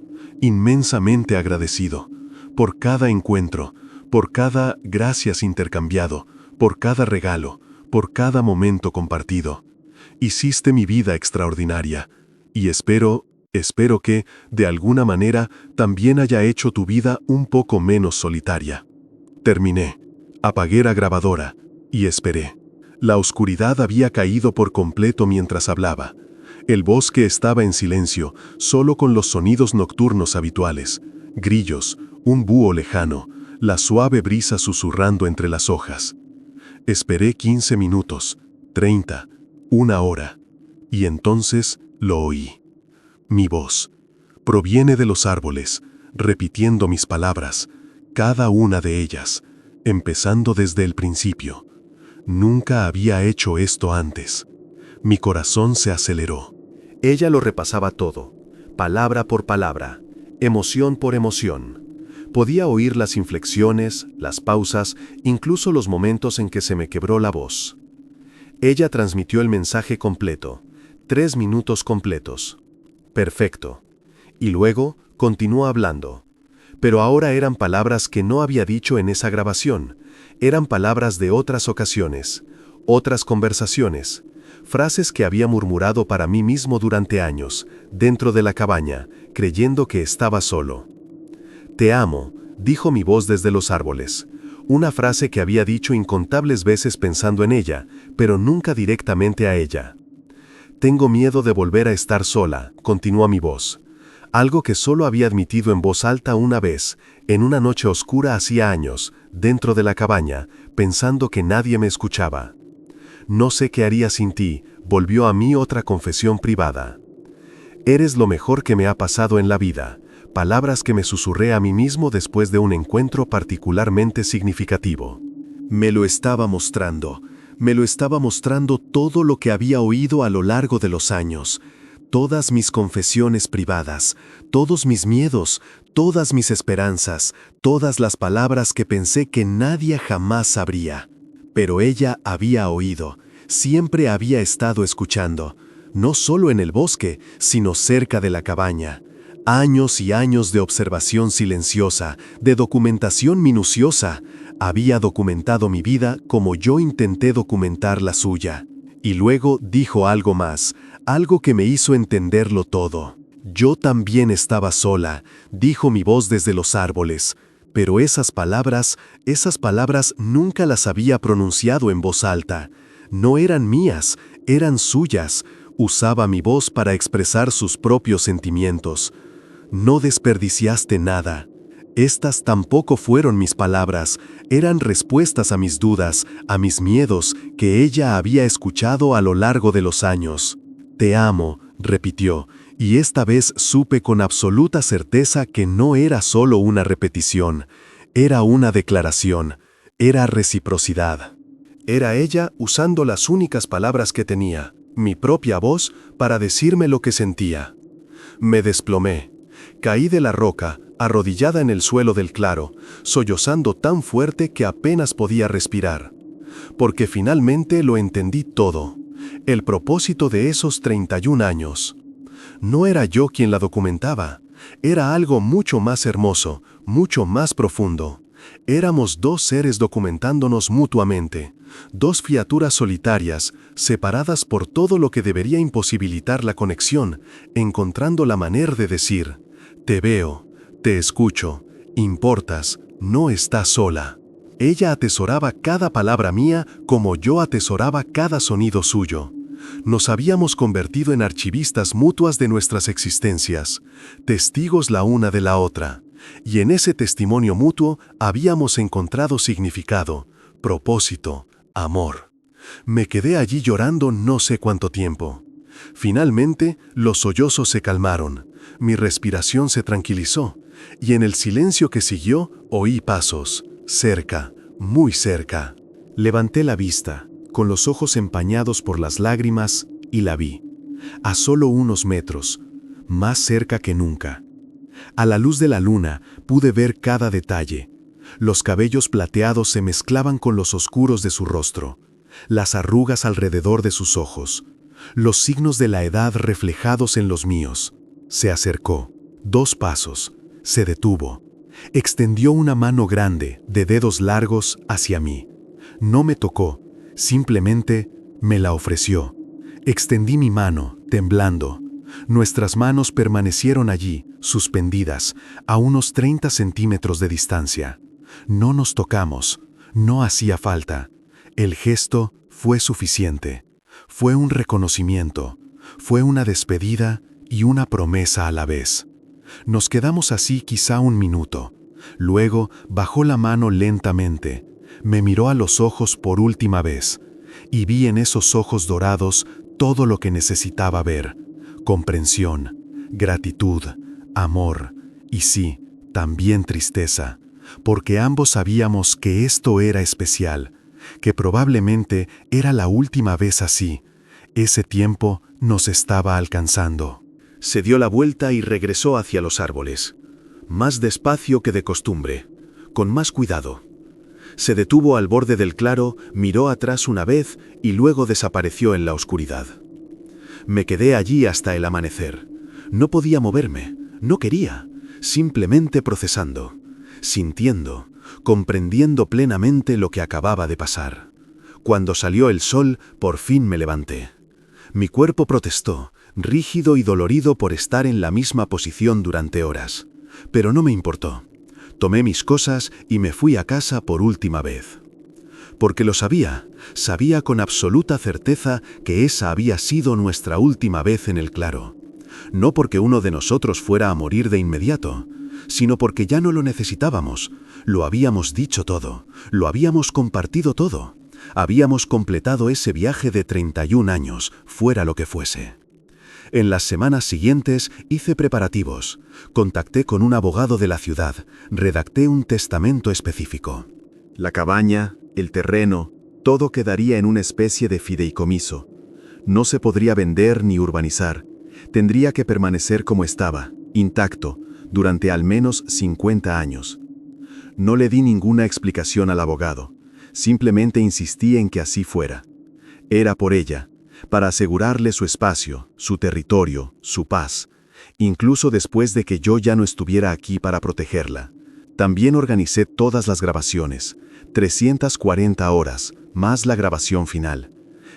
inmensamente agradecido, por cada encuentro, por cada gracias intercambiado, por cada regalo, por cada momento compartido. Hiciste mi vida extraordinaria, y espero que, de alguna manera, también haya hecho tu vida un poco menos solitaria. Terminé. Apagué la grabadora y esperé. La oscuridad había caído por completo mientras hablaba. El bosque estaba en silencio, solo con los sonidos nocturnos habituales. Grillos, un búho lejano, la suave brisa susurrando entre las hojas. Esperé 15 minutos, 30, una hora, y entonces lo oí. Mi voz proviene de los árboles, repitiendo mis palabras, cada una de ellas, empezando desde el principio. Nunca había hecho esto antes. Mi corazón se aceleró. Ella lo repasaba todo, palabra por palabra, emoción por emoción. Podía oír las inflexiones, las pausas, incluso los momentos en que se me quebró la voz. Ella transmitió el mensaje completo, 3 minutos completos. Perfecto. Y luego continuó hablando. Pero ahora eran palabras que no había dicho en esa grabación. Eran palabras de otras ocasiones, otras conversaciones, frases que había murmurado para mí mismo durante años, dentro de la cabaña, creyendo que estaba solo. Te amo, dijo mi voz desde los árboles. Una frase que había dicho incontables veces pensando en ella, pero nunca directamente a ella. Tengo miedo de volver a estar sola, continuó mi voz. Algo que solo había admitido en voz alta una vez, en una noche oscura hacía años, dentro de la cabaña, pensando que nadie me escuchaba. No sé qué haría sin ti, volvió a mí otra confesión privada. Eres lo mejor que me ha pasado en la vida, palabras que me susurré a mí mismo después de un encuentro particularmente significativo. Me lo estaba mostrando todo lo que había oído a lo largo de los años, todas mis confesiones privadas, todos mis miedos, todas mis esperanzas, todas las palabras que pensé que nadie jamás sabría. Pero ella había oído, siempre había estado escuchando, no solo en el bosque, sino cerca de la cabaña. Años y años de observación silenciosa, de documentación minuciosa. Había documentado mi vida como yo intenté documentar la suya. Y luego dijo algo más, algo que me hizo entenderlo todo. Yo también estaba sola, dijo mi voz desde los árboles. Pero esas palabras nunca las había pronunciado en voz alta. No eran mías, eran suyas. Usaba mi voz para expresar sus propios sentimientos. No desperdiciaste nada. Estas tampoco fueron mis palabras, eran respuestas a mis dudas, a mis miedos que ella había escuchado a lo largo de los años. Te amo, repitió, y esta vez supe con absoluta certeza que no era solo una repetición, era una declaración, era reciprocidad. Era ella usando las únicas palabras que tenía, mi propia voz para decirme lo que sentía. Me desplomé. Caí de la roca, arrodillada en el suelo del claro, sollozando tan fuerte que apenas podía respirar. Porque finalmente lo entendí todo. El propósito de esos 31 años. No era yo quien la documentaba. Era algo mucho más hermoso, mucho más profundo. Éramos dos seres documentándonos mutuamente, dos criaturas solitarias, separadas por todo lo que debería imposibilitar la conexión, encontrando la manera de decir: te veo, te escucho, importas, no estás sola. Ella atesoraba cada palabra mía como yo atesoraba cada sonido suyo. Nos habíamos convertido en archivistas mutuas de nuestras existencias, testigos la una de la otra, y en ese testimonio mutuo habíamos encontrado significado, propósito, amor. Me quedé allí llorando no sé cuánto tiempo. Finalmente, los sollozos se calmaron, mi respiración se tranquilizó, y en el silencio que siguió oí pasos, cerca, muy cerca. Levanté la vista, con los ojos empañados por las lágrimas, y la vi. A solo unos metros, más cerca que nunca. A la luz de la luna pude ver cada detalle. Los cabellos plateados se mezclaban con los oscuros de su rostro, las arrugas alrededor de sus ojos, los signos de la edad reflejados en los míos. Se acercó, 2 pasos, se detuvo. Extendió una mano grande, de dedos largos, hacia mí. No me tocó, simplemente me la ofreció. Extendí mi mano, temblando. Nuestras manos permanecieron allí, suspendidas, a unos 30 centímetros de distancia. No nos tocamos, no hacía falta. El gesto fue suficiente. Fue un reconocimiento, fue una despedida y una promesa a la vez. Nos quedamos así quizá un minuto. Luego bajó la mano lentamente, me miró a los ojos por última vez, y vi en esos ojos dorados todo lo que necesitaba ver: comprensión, gratitud, amor, y sí, también tristeza, porque ambos sabíamos que esto era especial, que probablemente era la última vez así. Ese tiempo nos estaba alcanzando. Se dio la vuelta y regresó hacia los árboles, más despacio que de costumbre, con más cuidado. Se detuvo al borde del claro, miró atrás una vez y luego desapareció en la oscuridad. Me quedé allí hasta el amanecer. No podía moverme, no quería, simplemente procesando, sintiendo, comprendiendo plenamente lo que acababa de pasar. Cuando salió el sol, por fin me levanté. Mi cuerpo protestó, rígido y dolorido por estar en la misma posición durante horas, pero no me importó. Tomé mis cosas y me fui a casa por última vez. Porque lo sabía con absoluta certeza que esa había sido nuestra última vez en el claro. No porque uno de nosotros fuera a morir de inmediato, sino porque ya no lo necesitábamos. Lo habíamos dicho todo, lo habíamos compartido todo. Habíamos completado ese viaje de 31 años, fuera lo que fuese. En las semanas siguientes hice preparativos, contacté con un abogado de la ciudad, redacté un testamento específico. La cabaña, el terreno, todo quedaría en una especie de fideicomiso. No se podría vender ni urbanizar. Tendría que permanecer como estaba, intacto, durante al menos 50 años. No le di ninguna explicación al abogado. Simplemente insistí en que así fuera. Era por ella, para asegurarle su espacio, su territorio, su paz, incluso después de que yo ya no estuviera aquí para protegerla. También organicé todas las grabaciones, 340 horas, más la grabación final.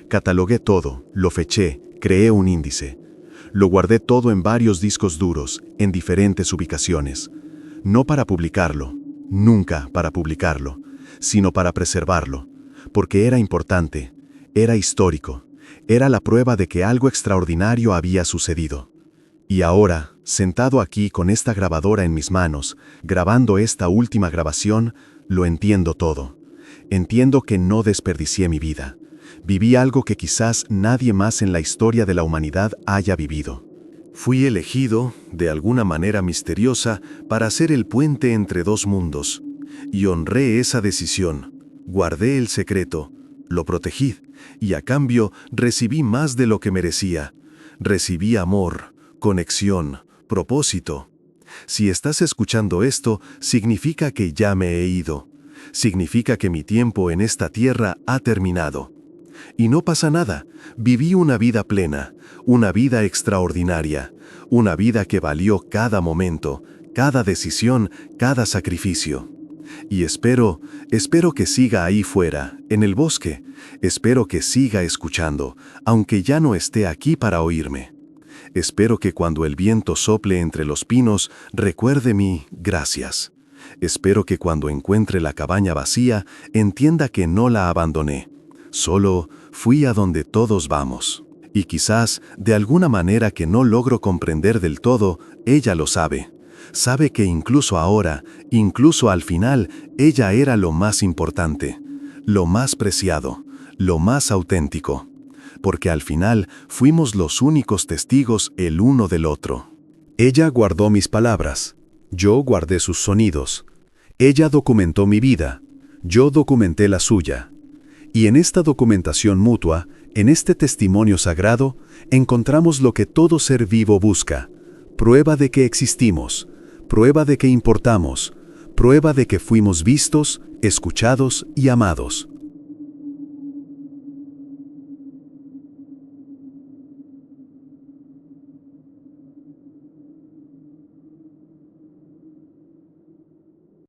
Catalogué todo, lo feché, creé un índice. Lo guardé todo en varios discos duros, en diferentes ubicaciones. No para publicarlo, nunca para publicarlo, sino para preservarlo, porque era importante, era histórico, era la prueba de que algo extraordinario había sucedido. Y ahora, sentado aquí con esta grabadora en mis manos, grabando esta última grabación, lo entiendo todo. Entiendo que no desperdicié mi vida. Viví algo que quizás nadie más en la historia de la humanidad haya vivido. Fui elegido, de alguna manera misteriosa, para ser el puente entre dos mundos. Y honré esa decisión. Guardé el secreto. lo protegí, y a cambio recibí más de lo que merecía. Recibí amor, conexión, propósito. Si estás escuchando esto, significa que ya me he ido. Significa que mi tiempo en esta tierra ha terminado. Y no pasa nada, viví una vida plena, una vida extraordinaria, una vida que valió cada momento, cada decisión, cada sacrificio. Y espero que siga ahí fuera, en el bosque. Espero que siga escuchando, aunque ya no esté aquí para oírme. Espero que cuando el viento sople entre los pinos, recuerde mi gracias. Espero que cuando encuentre la cabaña vacía, entienda que no la abandoné. Solo fui a donde todos vamos. Y quizás, de alguna manera que no logro comprender del todo, ella lo sabe. Sabe que incluso ahora, incluso al final, ella era lo más importante, lo más preciado, lo más auténtico. Porque al final fuimos los únicos testigos el uno del otro. Ella guardó mis palabras, yo guardé sus sonidos. Ella documentó mi vida, yo documenté la suya. Y en esta documentación mutua, en este testimonio sagrado, encontramos lo que todo ser vivo busca: prueba de que existimos, prueba de que importamos, prueba de que fuimos vistos, escuchados y amados.